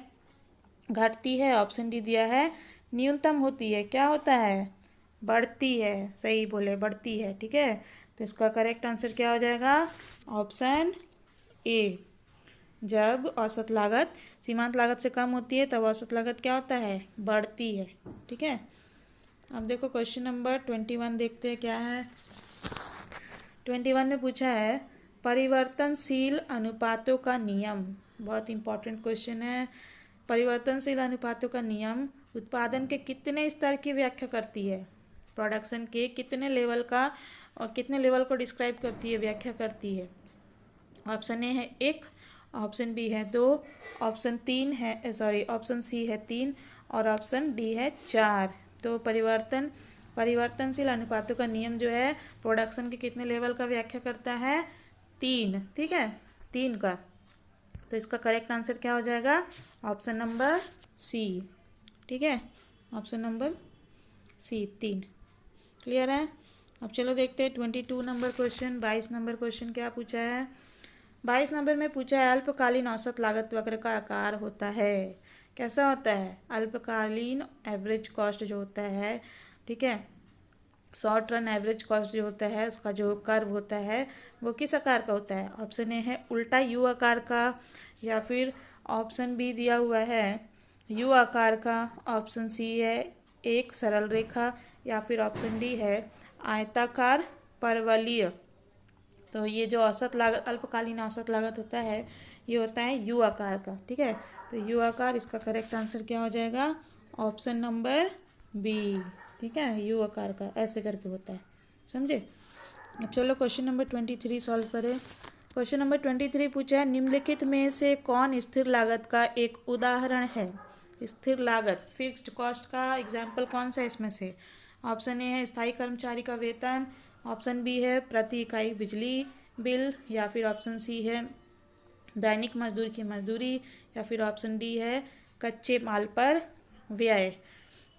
घटती है, ऑप्शन डी दिया है न्यूनतम होती है। क्या होता है? बढ़ती है। सही बोले, बढ़ती है। ठीक है, तो इसका करेक्ट आंसर क्या हो जाएगा? Option A. जब औसत लागत सीमांत लागत से कम होती है तब औसत लागत क्या होता है? बढ़ती है। ठीक है, अब देखो क्वेश्चन नंबर 21 देखते हैं क्या है। 21 में पूछा है परिवर्तनशील अनुपातों का नियम। बहुत इंपॉर्टेंट क्वेश्चन है। परिवर्तनशील अनुपातों का नियम उत्पादन के कितने स्तर की व्याख्या करती है? प्रोडक्शन के कितने लेवल का और कितने लेवल को डिस्क्राइब करती है, व्याख्या करती है? ऑप्शन ए है 1, ऑप्शन बी है 2, ऑप्शन ऑप्शन सी है 3 और ऑप्शन डी है 4। तो परिवर्तनशील अनुपातों का नियम जो है प्रोडक्शन के कितने लेवल का व्याख्या करता है? 3। ठीक है, 3 का। तो इसका करेक्ट आंसर क्या हो जाएगा? Option number C. ठीक है, ऑप्शन नंबर सी 3। क्लियर है? अब चलो देखते हैं 22 नंबर क्वेश्चन। 22 नंबर क्वेश्चन क्या पूछा है? 22 नंबर में पूछा है अल्पकालीन औसत लागत वक्र का आकार होता है। कैसा होता है? अल्पकालीन एवरेज कॉस्ट जो होता है, ठीक है, शॉर्ट रन एवरेज कॉस्ट जो होता है उसका जो कर्व होता है वो किस आकार का होता है? ऑप्शन ए है उल्टा यू आकार का, या फिर ऑप्शन बी दिया हुआ है यू आकार का, ऑप्शन सी है एक सरल रेखा, या फिर ऑप्शन डी है आयताकार परवलयीय। तो ये जो औसत लागत अल्पकालीन औसत लागत होता है ये होता है यू आकार का। ठीक है, तो यू आकार, इसका करेक्ट आंसर क्या हो जाएगा? Option number B. ठीक है, यू आकार का ऐसे करके होता है, समझे? अब चलो क्वेश्चन नंबर 23 सॉल्व करें। क्वेश्चन नंबर 23 पूछा है निम्नलिखित में से कौन स्थिर लागत का एक उदाहरण है? स्थिर लागत फिक्स्ड कॉस्ट का एग्जाम्पल कौन सा है इसमें से? ऑप्शन ए है स्थायी कर्मचारी का वेतन, ऑप्शन बी है प्रति इकाई बिजली बिल, या फिर ऑप्शन सी है दैनिक मजदूर की मजदूरी, या फिर ऑप्शन डी है कच्चे माल पर व्यय।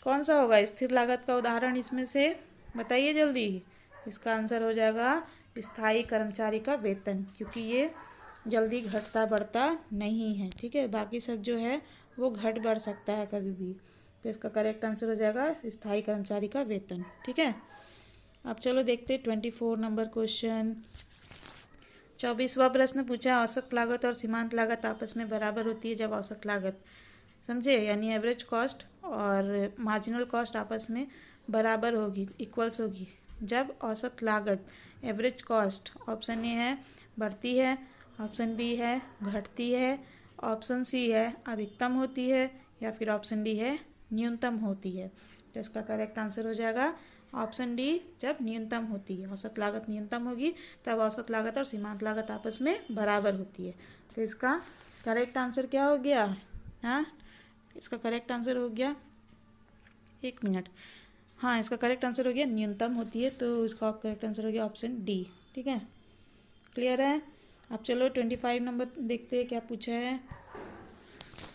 कौन सा होगा स्थिर लागत का उदाहरण इसमें से? बताइए जल्दी। इसका आंसर हो जाएगा स्थायी कर्मचारी का वेतन, क्योंकि ये जल्दी घटता बढ़ता नहीं है। ठीक है, बाकी सब जो है वो घट बढ़ सकता है कभी भी। तो इसका करेक्ट आंसर हो जाएगा स्थायी कर्मचारी का वेतन। ठीक है, अब चलो देखते 24 नंबर क्वेश्चन। 24वां प्रश्न पूछा औसत लागत और सीमांत लागत आपस में बराबर होती है जब औसत लागत, समझे, यानी एवरेज कॉस्ट और मार्जिनल कॉस्ट आपस में बराबर होगी, इक्वल्स होगी। जब औसत लागत एवरेज कॉस्ट ऑप्शन ए है बढ़ती है, ऑप्शन बी है घटती है, ऑप्शन सी है अधिकतम होती है, या फिर ऑप्शन डी है न्यूनतम होती है। तो इसका करेक्ट आंसर हो जाएगा ऑप्शन डी, जब न्यूनतम होती है। औसत लागत न्यूनतम होगी तब औसत लागत और सीमांत लागत आपस में बराबर होती है। तो इसका करेक्ट आंसर क्या हो गया? हाँ, इसका करेक्ट आंसर हो गया, एक मिनट, हाँ, इसका करेक्ट आंसर हो गया न्यूनतम होती है, तो इसका करेक्ट आंसर हो गया ऑप्शन डी। ठीक है, क्लियर है? अब चलो 25 नंबर देखते हैं क्या पूछा है।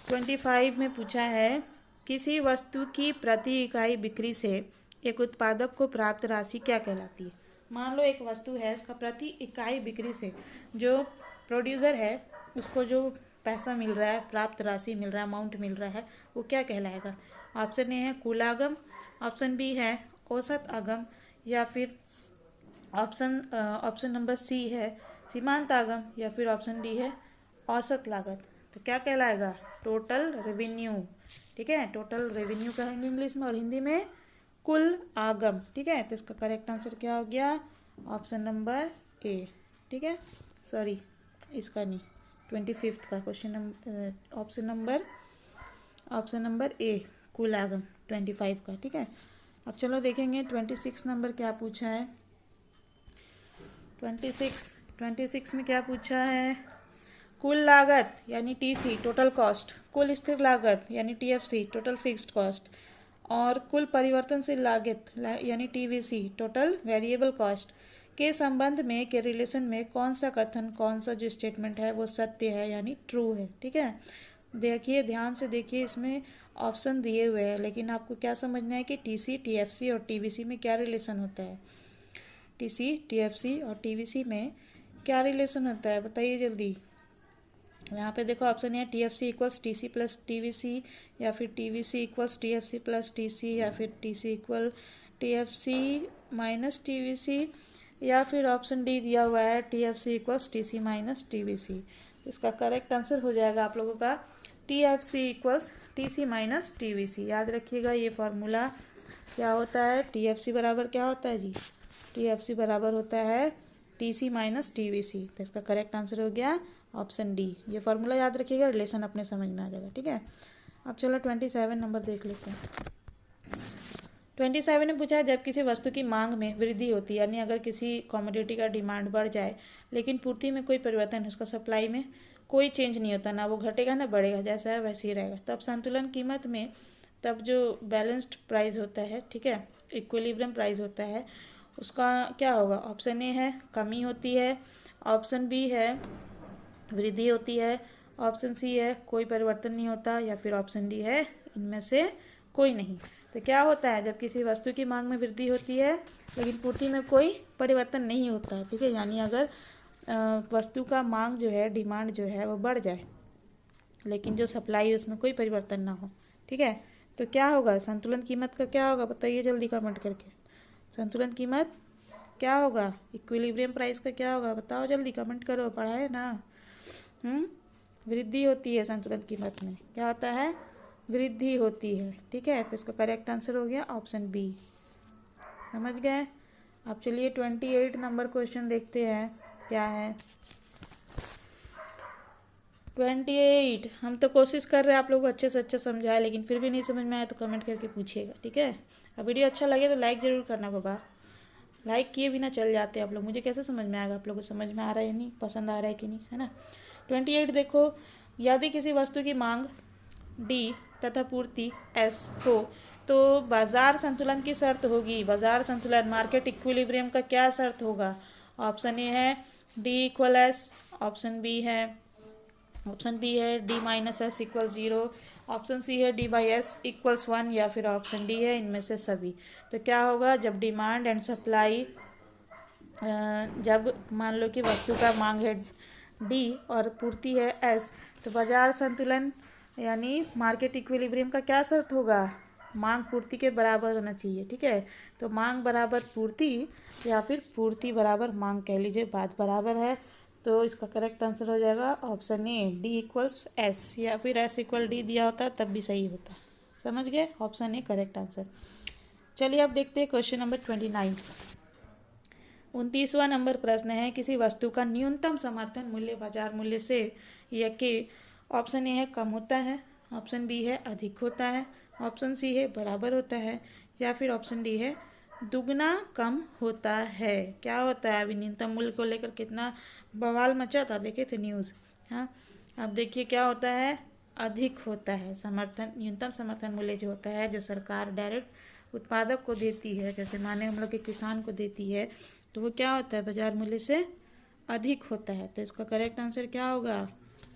25 में पूछा है किसी वस्तु की प्रति इकाई बिक्री से एक उत्पादक को प्राप्त राशि क्या कहलाती है? मान लो एक वस्तु है, उसका प्रति इकाई बिक्री से जो प्रोड्यूसर है उसको जो पैसा मिल रहा है, प्राप्त राशि मिल रहा है, अमाउंट मिल रहा है, वो क्या कहलाएगा? ऑप्शन ए है कुल आगम, ऑप्शन बी है औसत आगम, या फिर ऑप्शन नंबर सी है सीमांत आगम, या फिर ऑप्शन डी है औसत लागत। तो क्या कहलाएगा? Total revenue. ठीक है, टोटल रेवेन्यू कहेंगे इंग्लिश में, और हिंदी में कुल आगम। ठीक है, तो इसका करेक्ट आंसर क्या हो गया? Option number A. ठीक है, सॉरी इसका नहीं, 25 का question number option number A कुल आगम 25 का। ठीक है, अब चलो देखेंगे 26 नंबर क्या पूछा है। 26 में क्या पूछा है? कुल लागत यानी टीसी टोटल कॉस्ट, कुल स्थिर लागत यानी टीएफसी टोटल फिक्स्ड कॉस्ट, और कुल परिवर्तनशील लागत यानी टीवीसी टोटल वेरिएबल कॉस्ट के संबंध में, के रिलेशन में कौन सा कथन, कौन सा जो स्टेटमेंट है वो सत्य है यानी ट्रू है। ठीक है, देखिए ध्यान से देखिए, इसमें ऑप्शन दिए हुए हैं, लेकिन आपको क्या समझना है कि टीसी टीएफसी और टीवीसी में क्या रिलेशन होता है। टीसी टीएफसी और टीवीसी में क्या रिलेशन होता है बताइए जल्दी। यहाँ पे देखो ऑप्शन है T F C equals T C plus T V C, या फिर T V C equals T F C plus T C, या फिर T C equal T F C minus T V C, या फिर option D दिया हुआ है T F C equals T C minus T V C. तो इसका correct answer हो जाएगा आप लोगों का T F C equals T C minus T V सी। याद रखिएगा ये फार्मूला क्या होता है, टी एफ सी बराबर क्या होता है जी, टी एफ सी बराबर होता है T C minus T V C. तो इसका करेक्ट आंसर हो गया ऑप्शन डी। ये फार्मूला याद रखिएगा, रिलेशन अपने समझ में आ जाएगा। ठीक है, अब चलो 27 नंबर देख लेते हैं। 27 ने पूछा है जब किसी वस्तु की मांग में वृद्धि होती है, यानी अगर किसी कमोडिटी का डिमांड बढ़ जाए लेकिन पूर्ति में कोई परिवर्तन, उसका सप्लाई में कोई चेंज नहीं होता, ना वो घटेगा ना बढ़ेगा, जैसा है वैसे ही रहेगा, तब संतुलन कीमत में तब जो बैलेंस्ड प्राइस होता है, ठीक है, इक्विलिब्रियम प्राइस होता है, उसका क्या होगा। ऑप्शन ए है कमी होती है, ऑप्शन बी है वृद्धि होती है, ऑप्शन सी है कोई परिवर्तन नहीं होता, या फिर ऑप्शन डी है इनमें से कोई नहीं। तो क्या होता है जब किसी वस्तु की मांग में वृद्धि होती है लेकिन पूर्ति में कोई परिवर्तन नहीं होता है, ठीक है, यानी अगर वस्तु का मांग जो है, डिमांड जो है वो बढ़ जाए लेकिन जो सप्लाई है उसमें कोई परिवर्तन ना हो, ठीक है, तो क्या होगा, संतुलन कीमत का क्या होगा बताइए जल्दी कमेंट करके। संतुलन कीमत क्या होगा, इक्विलिब्रियम प्राइस का क्या होगा बताओ जल्दी, कमेंट करो, पढ़ा है ना। वृद्धि होती है संतुलन कीमत में, क्या होता है, वृद्धि होती है, ठीक है, तो इसका करेक्ट आंसर हो गया ऑप्शन बी। समझ गए। अब चलिए 28 नंबर क्वेश्चन देखते हैं क्या है। 28 हम तो कोशिश कर रहे हैं आप लोग को अच्छे से अच्छा समझाए, लेकिन फिर भी नहीं समझ में आया तो कमेंट करके पूछिएगा, ठीक है। अब वीडियो अच्छा लगे तो लाइक ज़रूर करना बाबा, लाइक किए बिना चल जाते हैं आप लोग, मुझे कैसे समझ में आएगा आप लोगों को समझ में आ रहा है या नहीं, पसंद आ रहा है कि नहीं, है ना। 28 देखो, यदि किसी वस्तु की मांग डी तथा पूर्ति एस हो तो बाजार संतुलन की शर्त होगी। बाजार संतुलन मार्केट इक्विलिब्रियम का क्या शर्त होगा। ऑप्शन ए है D equal S, option B है D minus S equal 0, option C है डी बाई एस इक्वल्स 1, या फिर ऑप्शन डी है इनमें से सभी। तो क्या होगा, जब डिमांड एंड सप्लाई, जब मान लो कि वस्तु का मांग है डी और पूर्ति है एस, तो बाजार संतुलन यानी मार्केट इक्विलिब्रियम का क्या शर्त होगा, मांग पूर्ति के बराबर होना चाहिए, ठीक है। तो मांग बराबर पूर्ति या फिर पूर्ति बराबर मांग कह लीजिए, बात बराबर है, तो इसका करेक्ट आंसर हो जाएगा option A D equals S, या फिर एस इक्वल डी दिया होता तब भी सही होता। समझ गए, ऑप्शन ए करेक्ट आंसर। चलिए अब देखते हैं क्वेश्चन नंबर 29। 29वां नंबर प्रश्न है किसी वस्तु का न्यूनतम समर्थन मूल्य बाजार मूल्य से यह कि ऑप्शन ए है कम होता है, ऑप्शन बी है अधिक होता है, ऑप्शन सी है बराबर होता है, या फिर ऑप्शन डी है दुगना कम होता है। क्या होता है, अभी न्यूनतम मूल्य को लेकर कितना बवाल मचा था, देखे थे न्यूज़। हाँ, अब देखिए क्या होता है, अधिक होता है समर्थन, न्यूनतम समर्थन मूल्य जो होता है, जो सरकार डायरेक्ट उत्पादक को देती है, जैसे माने हम लोग के किसान को देती है, तो वो क्या होता है बाजार मूल्य से अधिक होता है। तो इसका करेक्ट आंसर क्या होगा,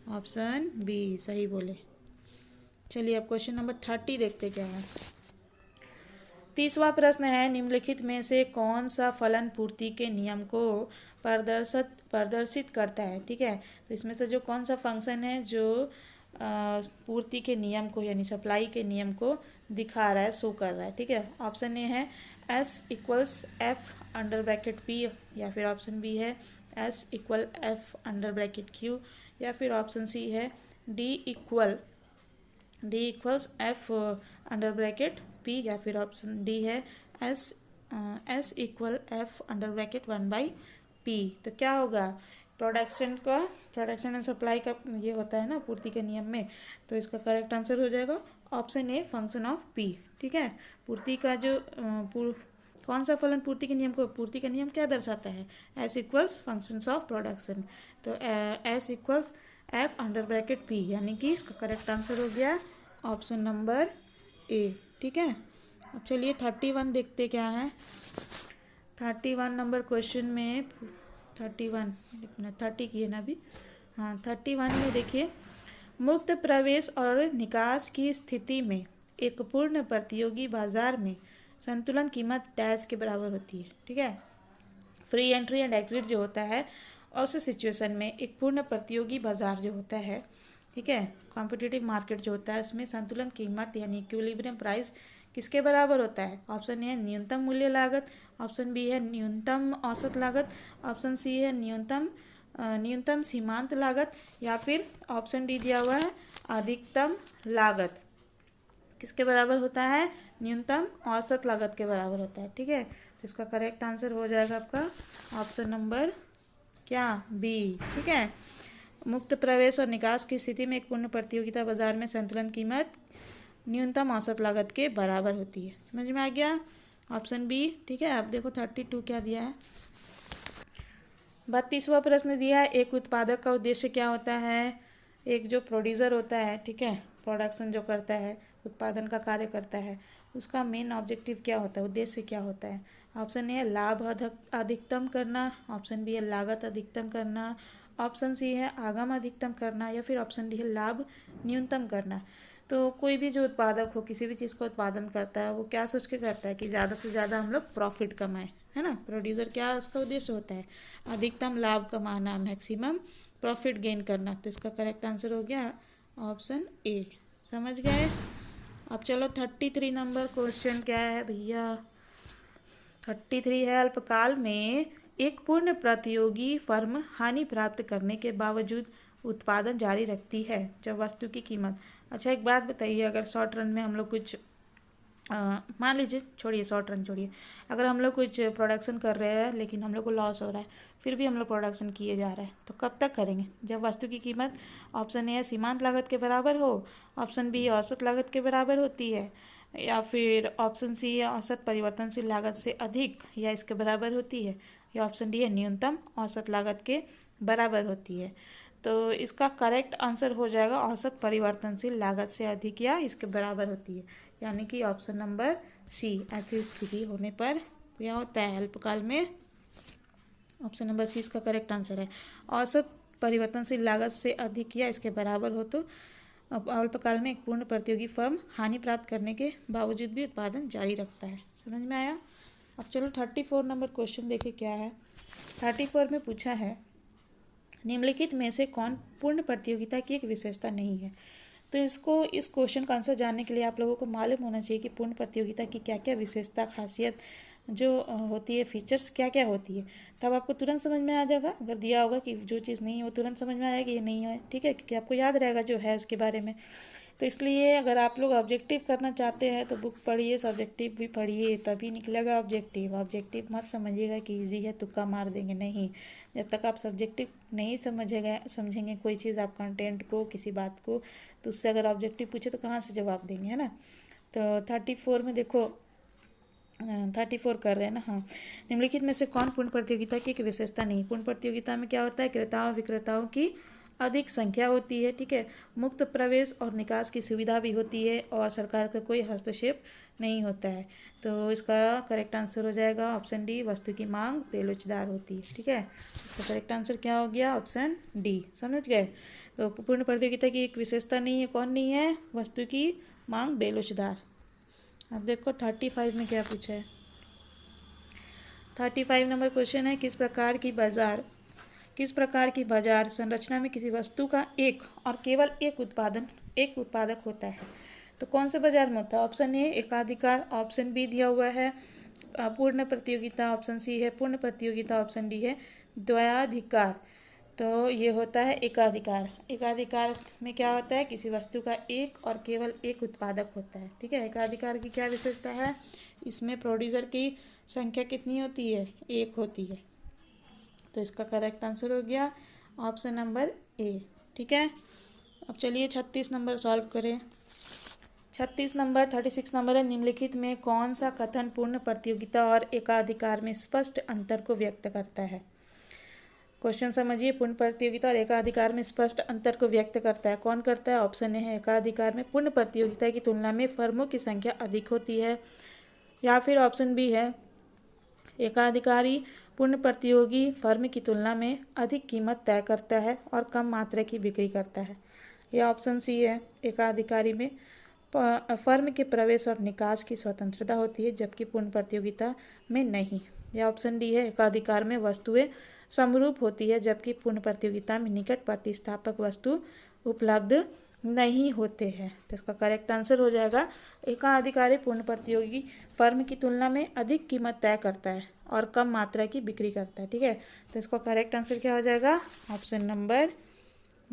ऑप्शन बी, सही बोले। चलिए अब क्वेश्चन नंबर 30 देखते क्या है। 30वां प्रश्न है निम्नलिखित में से कौन सा फलन पूर्ति के नियम को प्रदर्शित करता है, ठीक है। तो इसमें से जो कौन सा फंक्शन है जो पूर्ति के नियम को यानी सप्लाई के नियम को दिखा रहा है, शो कर रहा है, ठीक है। ऑप्शन ए है S equals F under bracket P, या फिर ऑप्शन बी है S equal F under bracket Q, या फिर ऑप्शन सी है D equals F under bracket P, या फिर ऑप्शन डी है S equal F under bracket 1/p। तो क्या होगा, प्रोडक्शन एंड सप्लाई का ये होता है ना पूर्ति के नियम में, तो इसका करेक्ट आंसर हो जाएगा option a function of P, ठीक है। पूर्ति का जो कौन सा फलन पूर्ति के नियम को, पूर्ति का नियम क्या दर्शाता है, S equals functions of production, तो S equals F under bracket P, यानी कि इसका करेक्ट आंसर हो गया ऑप्शन नंबर ए, ठीक है। अब चलिए 31 देखते क्या है। 31 नंबर क्वेश्चन में 30 की है ना अभी, हाँ 31 में देखिए, मुक्त प्रवेश और निकास की स्थिति में एक पूर्ण प्रतियोगी बाजार में संतुलन कीमत डैश के बराबर होती है, ठीक है। फ्री एंट्री एंड एग्जिट जो होता है ऐसे सिचुएशन में एक पूर्ण प्रतियोगी बाजार जो होता है, ठीक है, कॉम्पिटिटिव मार्केट जो होता है, उसमें संतुलन कीमत यानी इक्विलिब्रियम प्राइस किसके बराबर होता है? ऑप्शन ए है न्यूनतम मूल्य लागत, ऑप्शन बी है न्यूनतम औसत लागत, ऑप्शन सी है न्यूनतम सीमांत लागत, या फिर ऑप्शन डी दिया हुआ है अधिकतम लागत। किसके बराबर होता है? न्यूनतम औसत लागत के बराबर होता है, ठीक है। तो इसका करेक्ट आंसर हो जाएगा आपका ऑप्शन नंबर क्या? बी, ठीक है। मुक्त प्रवेश और निकास की स्थिति में एक पूर्ण प्रतियोगिता बाजार में संतुलन कीमत न्यूनतम औसत लागत के बराबर होती है। समझ में आ गया? ऑप्शन बी, ठीक है। आप देखो 32 क्या दिया है। 32वां प्रश्न दिया है, एक उत्पादक का उद्देश्य क्या होता है? एक जो प्रोड्यूसर होता है, ठीक है, प्रोडक्शन जो करता है, उत्पादन का कार्य करता है, उसका मेन ऑब्जेक्टिव क्या होता है, उद्देश्य क्या होता है? ऑप्शन ए है लाभ अधिकतम करना, ऑप्शन बी है लागत अधिकतम करना, ऑप्शन सी है आगम अधिकतम करना, या फिर ऑप्शन डी है लाभ न्यूनतम करना। तो कोई भी जो उत्पादक हो, किसी भी चीज़ का उत्पादन करता है, वो क्या सोच के करता है कि ज़्यादा से ज़्यादा हम लोग प्रॉफिट कमाएं, है ना। प्रोड्यूसर क्या उसका उद्देश्य होता है? अधिकतम लाभ कमाना, मैक्सिमम प्रॉफिट गेन करना। तो इसका करेक्ट आंसर हो गया ऑप्शन ए। समझ गए? अब चलो 33 नंबर क्वेश्चन क्या है भैया? 33 है, अल्पकाल में एक पूर्ण प्रतियोगी फर्म हानि प्राप्त करने के बावजूद उत्पादन जारी रखती है जब वस्तु की कीमत। अच्छा एक बात बताइए, अगर शॉर्ट रन में हम लोग कुछ मान लीजिए, छोड़िए शॉर्ट रन छोड़िए, अगर हम लोग कुछ प्रोडक्शन कर रहे हैं लेकिन हम लोग को लॉस हो रहा है, फिर भी हम लोग प्रोडक्शन किए जा रहे हैं, तो कब तक करेंगे? जब वस्तु की कीमत ऑप्शन ए सीमांत लागत के बराबर हो, ऑप्शन बी औसत लागत के बराबर होती है, या फिर ऑप्शन सी है औसत परिवर्तनशील लागत से अधिक या इसके बराबर होती है, या ऑप्शन डी है न्यूनतम औसत लागत के बराबर होती है। तो इसका करेक्ट आंसर हो जाएगा औसत परिवर्तनशील लागत से अधिक या इसके बराबर होती है, यानी कि ऑप्शन नंबर सी। ऐसी स्थिति होने पर क्या होता है अल्पकाल में? ऑप्शन नंबर सी इसका करेक्ट आंसर है। औसत परिवर्तनशील लागत से अधिक या इसके बराबर हो तो अल्पकाल में एक पूर्ण प्रतियोगी फर्म हानि प्राप्त करने के बावजूद भी उत्पादन जारी रखता है। समझ में आया? अब चलो 34 नंबर क्वेश्चन देखिए क्या है। 34 में पूछा है, निम्नलिखित में से कौन पूर्ण प्रतियोगिता की एक विशेषता नहीं है? तो इस क्वेश्चन का आंसर जानने के लिए आप लोगों को मालूम होना चाहिए कि पूर्ण प्रतियोगिता की क्या क्या विशेषता, खासियत जो होती है, फीचर्स क्या क्या होती है। तब आपको तुरंत समझ में आ जाएगा। अगर दिया होगा कि जो चीज़ नहीं है वो तुरंत समझ में आएगा कि ये नहीं है, ठीक है, क्योंकि आपको याद रहेगा जो है उसके बारे में। तो इसलिए अगर आप लोग ऑब्जेक्टिव करना चाहते हैं तो बुक पढ़िए, सब्जेक्टिव भी पढ़िए, तभी निकलेगा ऑब्जेक्टिव। ऑब्जेक्टिव मत समझिएगा कि इजी है तुक्का मार देंगे, नहीं। जब तक आप सब्जेक्टिव नहीं समझेंगे कोई चीज़, आप कंटेंट को, किसी बात को, तो उससे अगर ऑब्जेक्टिव पूछे तो कहाँ से जवाब देंगे, है ना। तो 34 में देखो 34 कर रहे हैं ना, हाँ। निम्नलिखित में से कौन पूर्ण प्रतियोगिता की एक विशेषता नहीं? पूर्ण प्रतियोगिता में क्या होता है? क्रेताओं विक्रेताओं की अधिक संख्या होती है, ठीक है, मुक्त प्रवेश और निकास की सुविधा भी होती है, और सरकार का कोई हस्तक्षेप नहीं होता है। तो इसका करेक्ट आंसर हो जाएगा ऑप्शन डी, वस्तु की मांग बेलोचदार होती है, ठीक है। इसका करेक्ट आंसर क्या हो गया? Option D. समझ गए? तो पूर्ण प्रतियोगिता की एक विशेषता नहीं है, कौन नहीं है? वस्तु की मांग बेलोचदार। अब देखो 35 में क्या पूछा है। 35 नंबर क्वेश्चन है, किस प्रकार की बाजार संरचना में किसी वस्तु का एक और केवल एक उत्पादक होता है? तो कौन से बाजार में होता है? ऑप्शन ए एकाधिकार, ऑप्शन बी दिया हुआ है पूर्ण प्रतियोगिता, ऑप्शन सी है पूर्ण प्रतियोगिता, ऑप्शन डी है द्वयाधिकार। तो ये होता है एकाधिकार। एकाधिकार में क्या होता है? किसी वस्तु का एक और केवल एक उत्पादक होता है, ठीक है। एकाधिकार की क्या विशेषता है? इसमें प्रोड्यूसर की संख्या कितनी होती है? एक होती है। तो इसका करेक्ट आंसर हो गया ऑप्शन नंबर ए, ठीक है। अब चलिए 36 नंबर सॉल्व करें। 36 नंबर है, निम्नलिखित में कौन सा कथन पूर्ण प्रतियोगिता और एकाधिकार में स्पष्ट अंतर को व्यक्त करता है? क्वेश्चन समझिए। पूर्ण प्रतियोगिता और एकाधिकार में स्पष्ट अंतर को व्यक्त करता है, कौन करता है? ऑप्शन ए है एकाधिकार में पूर्ण प्रतियोगिता की तुलना में फर्मों की संख्या अधिक होती है, या फिर ऑप्शन बी है एकाधिकारी पूर्ण प्रतियोगी फर्म की तुलना में अधिक कीमत तय करता है और कम मात्रा की बिक्री करता है, या ऑप्शन सी है एकाधिकारी में फर्म के प्रवेश और निकास की स्वतंत्रता होती है जबकि पूर्ण प्रतियोगिता में नहीं। या ऑप्शन डी है एकाधिकार में वस्तुएं समरूप होती है जबकि पूर्ण प्रतियोगिता में निकट प्रतिस्थापक वस्तु उपलब्ध नहीं होते हैं। तो इसका करेक्ट आंसर हो जाएगा एकाधिकारी पूर्ण प्रतियोगी फर्म की तुलना में अधिक कीमत तय करता है और कम मात्रा की बिक्री करता है। ठीक है, तो इसका करेक्ट आंसर क्या हो जाएगा? Option number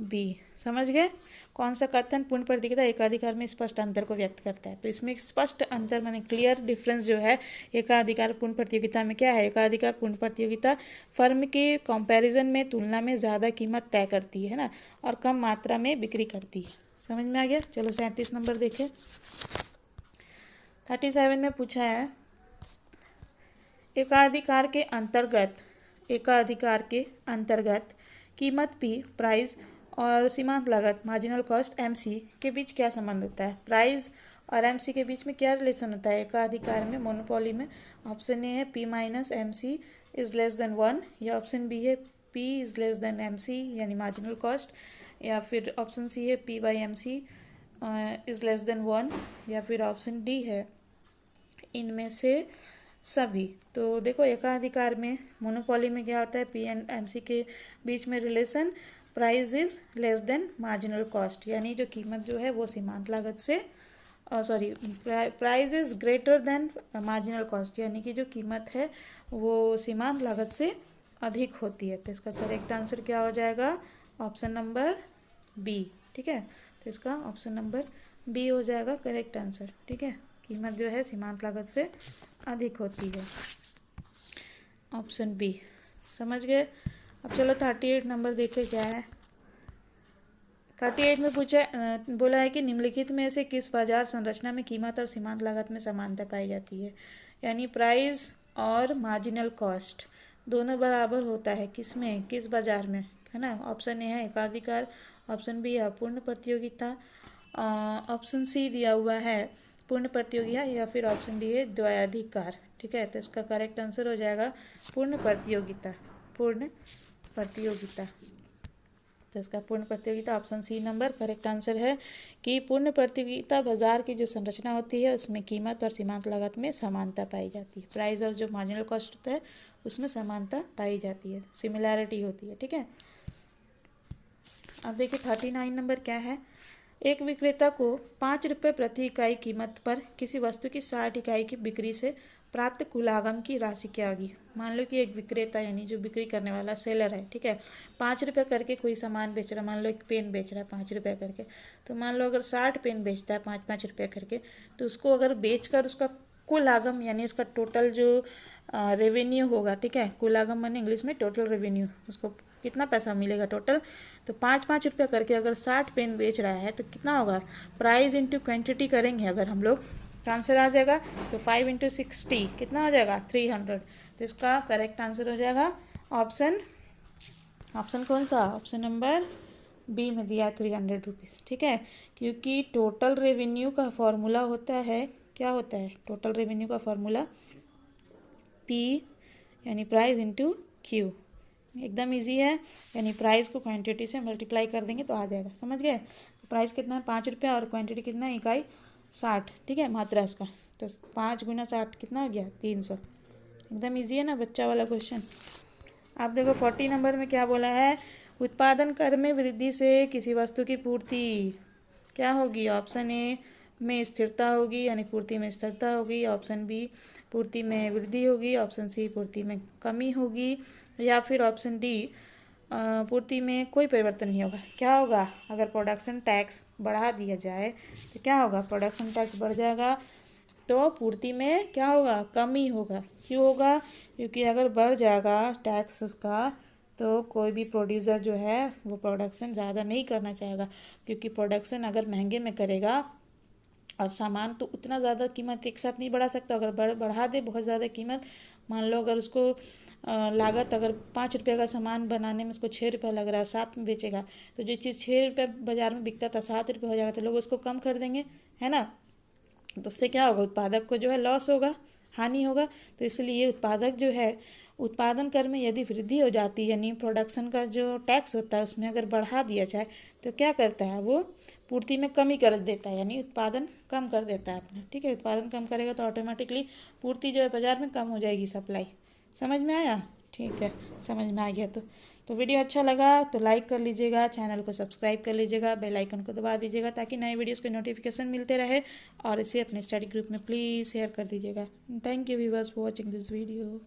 B. समझ गए? कौन सा कथन पूर्ण प्रतियोगिता एकाधिकार में स्पष्ट अंतर को व्यक्त करता है? तो इसमें एक स्पष्ट अंतर माने क्लियर डिफरेंस जो है एकाधिकार पूर्ण प्रतियोगिता में क्या है? एकाधिकार पूर्ण प्रतियोगिता फर्म के कंपैरिजन में तुलना में ज़्यादा कीमत तय करती है ना, और कम मात्रा में बिक्री करती है। समझ में आ गया? चलो 37 नंबर देखें। 37 में पूछा है एकाधिकार के अंतर्गत कीमत पी प्राइस और सीमांत लागत मार्जिनल कॉस्ट एमसी के बीच क्या संबंध होता है? प्राइस और एमसी के बीच में क्या रिलेशन होता है एकाधिकार में, मोनोपोली में? ऑप्शन ए है P minus MC is less than 1, या ऑप्शन बी है P is less than MC यानी मार्जिनल कॉस्ट, या फिर ऑप्शन सी है P by MC is less than 1, या फिर ऑप्शन डी है इनमें से सभी। तो देखो एकाधिकार में मोनोपोली में क्या होता है? पी एंड एमसी के बीच में relation price is less than marginal cost, यानी जो कीमत जो है वो सीमांत लागत से price is greater than marginal cost, यानी कि जो कीमत है वो सीमांत लागत से अधिक होती है। तो इसका करेक्ट आंसर क्या हो जाएगा? Option number B. ठीक है, तो इसका ऑप्शन नंबर बी हो जाएगा करेक्ट आंसर। ठीक है, कीमत जो है सीमांत लागत से अधिक होती है, ऑप्शन बी। समझ गए? अब चलो 38 नंबर देखें क्या है। 38 में बोला है कि निम्नलिखित में से किस बाजार संरचना में कीमत और सीमांत लागत में समानता पाई जाती है? यानी प्राइस और मार्जिनल कॉस्ट दोनों बराबर होता है किसमें, किस बाजार में, है ना? ऑप्शन ए है एकाधिकार, ऑप्शन बी है पूर्ण प्रतियोगिता, ऑप्शन सी दिया हुआ है पूर्ण प्रतियोगिता, या फिर ऑप्शन डी है द्वयाधिकार। ठीक है, तो इसका करेक्ट आंसर हो जाएगा पूर्ण प्रतियोगिता। तो इसका पूर्ण प्रतियोगिता option C number correct answer है कि पूर्ण प्रतियोगिता बाजार की जो संरचना होती है उसमें कीमत और सीमांत लागत में समानता पाई जाती है। प्राइस और जो मार्जिनल कॉस्ट होता है उसमें समानता पाई जाती है, सिमिलैरिटी होती है। ठीक है, अब देखिए 39 नंबर क्या है। एक विक्रेता को 5 रुपये प्रति इकाई कीमत पर किसी वस्तु की 60 इकाई की बिक्री से प्राप्त कुल आगम की राशि क्या होगी? मान लो कि एक विक्रेता यानी जो बिक्री करने वाला सेलर है, ठीक है, 5 रुपये करके कोई सामान बेच रहा है। मान लो एक पेन बेच रहा है 5 रुपये करके, तो मान लो अगर 60 पेन बेचता है 5-5 रुपये करके, तो उसको अगर बेचकर उसका कुल आगम यानी उसका टोटल जो रेवेन्यू होगा, ठीक है, कुल आगम माने इंग्लिश में टोटल रेवेन्यू, उसको कितना पैसा मिलेगा टोटल, तो 5-5 रुपये करके अगर 60 पेन बेच रहा है तो कितना होगा? प्राइस इंटू क्वांटिटी करेंगे अगर हम लोग, तो आंसर आ जाएगा, तो 5 इंटू 60 कितना हो जाएगा? 300। तो इसका करेक्ट आंसर हो जाएगा ऑप्शन कौन सा? ऑप्शन नंबर बी में दिया 300 रुपीज़। ठीक है, क्योंकि टोटल रेवेन्यू का फॉर्मूला होता है, क्या होता है टोटल रेवेन्यू का फॉर्मूला? पी यानी प्राइस इंटू क्यू। एकदम इजी है, यानी प्राइस को क्वांटिटी से मल्टीप्लाई कर देंगे तो आ जाएगा। समझ गए? तो प्राइस कितना है? 5 रुपये, और क्वांटिटी कितना है? इकाई 60। ठीक है, मात्रा इसका, तो 5 गुना 60 कितना हो गया? 300। एकदम इजी है ना बच्चा वाला क्वेश्चन। आप देखो 40 नंबर में क्या बोला है? उत्पादन कर में वृद्धि से किसी वस्तु की पूर्ति क्या होगी? ऑप्शन ए में स्थिरता होगी, यानी पूर्ति में स्थिरता होगी, ऑप्शन बी पूर्ति में वृद्धि होगी, ऑप्शन सी पूर्ति में कमी होगी, या फिर ऑप्शन डी पूर्ति में कोई परिवर्तन नहीं होगा। क्या होगा? अगर प्रोडक्शन टैक्स बढ़ा दिया जाए तो क्या होगा? प्रोडक्शन टैक्स बढ़ जाएगा तो पूर्ति में क्या होगा? कमी होगा। क्यों होगा? क्योंकि अगर बढ़ जाएगा टैक्स उसका तो कोई भी प्रोड्यूसर जो है वो प्रोडक्शन ज़्यादा नहीं करना चाहेगा, क्योंकि प्रोडक्शन अगर महंगे में करेगा और सामान तो उतना ज़्यादा कीमत एक साथ नहीं बढ़ा सकता। अगर बढ़ा दे बहुत ज़्यादा कीमत, मान लो अगर उसको लागत अगर 5 रुपये का सामान बनाने में उसको 6 रुपये लग रहा है, 7 में बेचेगा, तो जो चीज़ 6 रुपये बाजार में बिकता था 7 रुपये हो जाएगा, तो लोग उसको कम कर देंगे, है ना? तो उससे क्या होगा? उत्पादक को जो है लॉस होगा, हानि होगा। तो इसलिए उत्पादक जो है उत्पादन कर में यदि वृद्धि हो जाती है, यानी प्रोडक्शन का जो टैक्स होता है उसमें अगर बढ़ा दिया जाए तो क्या करता है? वो पूर्ति में कमी कर देता है, यानी उत्पादन कम कर देता है अपना। ठीक है, उत्पादन कम करेगा तो ऑटोमेटिकली पूर्ति जो है बाजार में कम हो जाएगी, सप्लाई। समझ में आया? ठीक है, समझ में आ गया तो वीडियो अच्छा लगा तो लाइक कर लीजिएगा, चैनल को सब्सक्राइब कर लीजिएगा, बेल आइकन को दबा दीजिएगा ताकि नए वीडियोस के नोटिफिकेशन मिलते रहे, और इसे अपने स्टडी ग्रुप में प्लीज़ शेयर कर दीजिएगा। Thank you viewers for watching this video.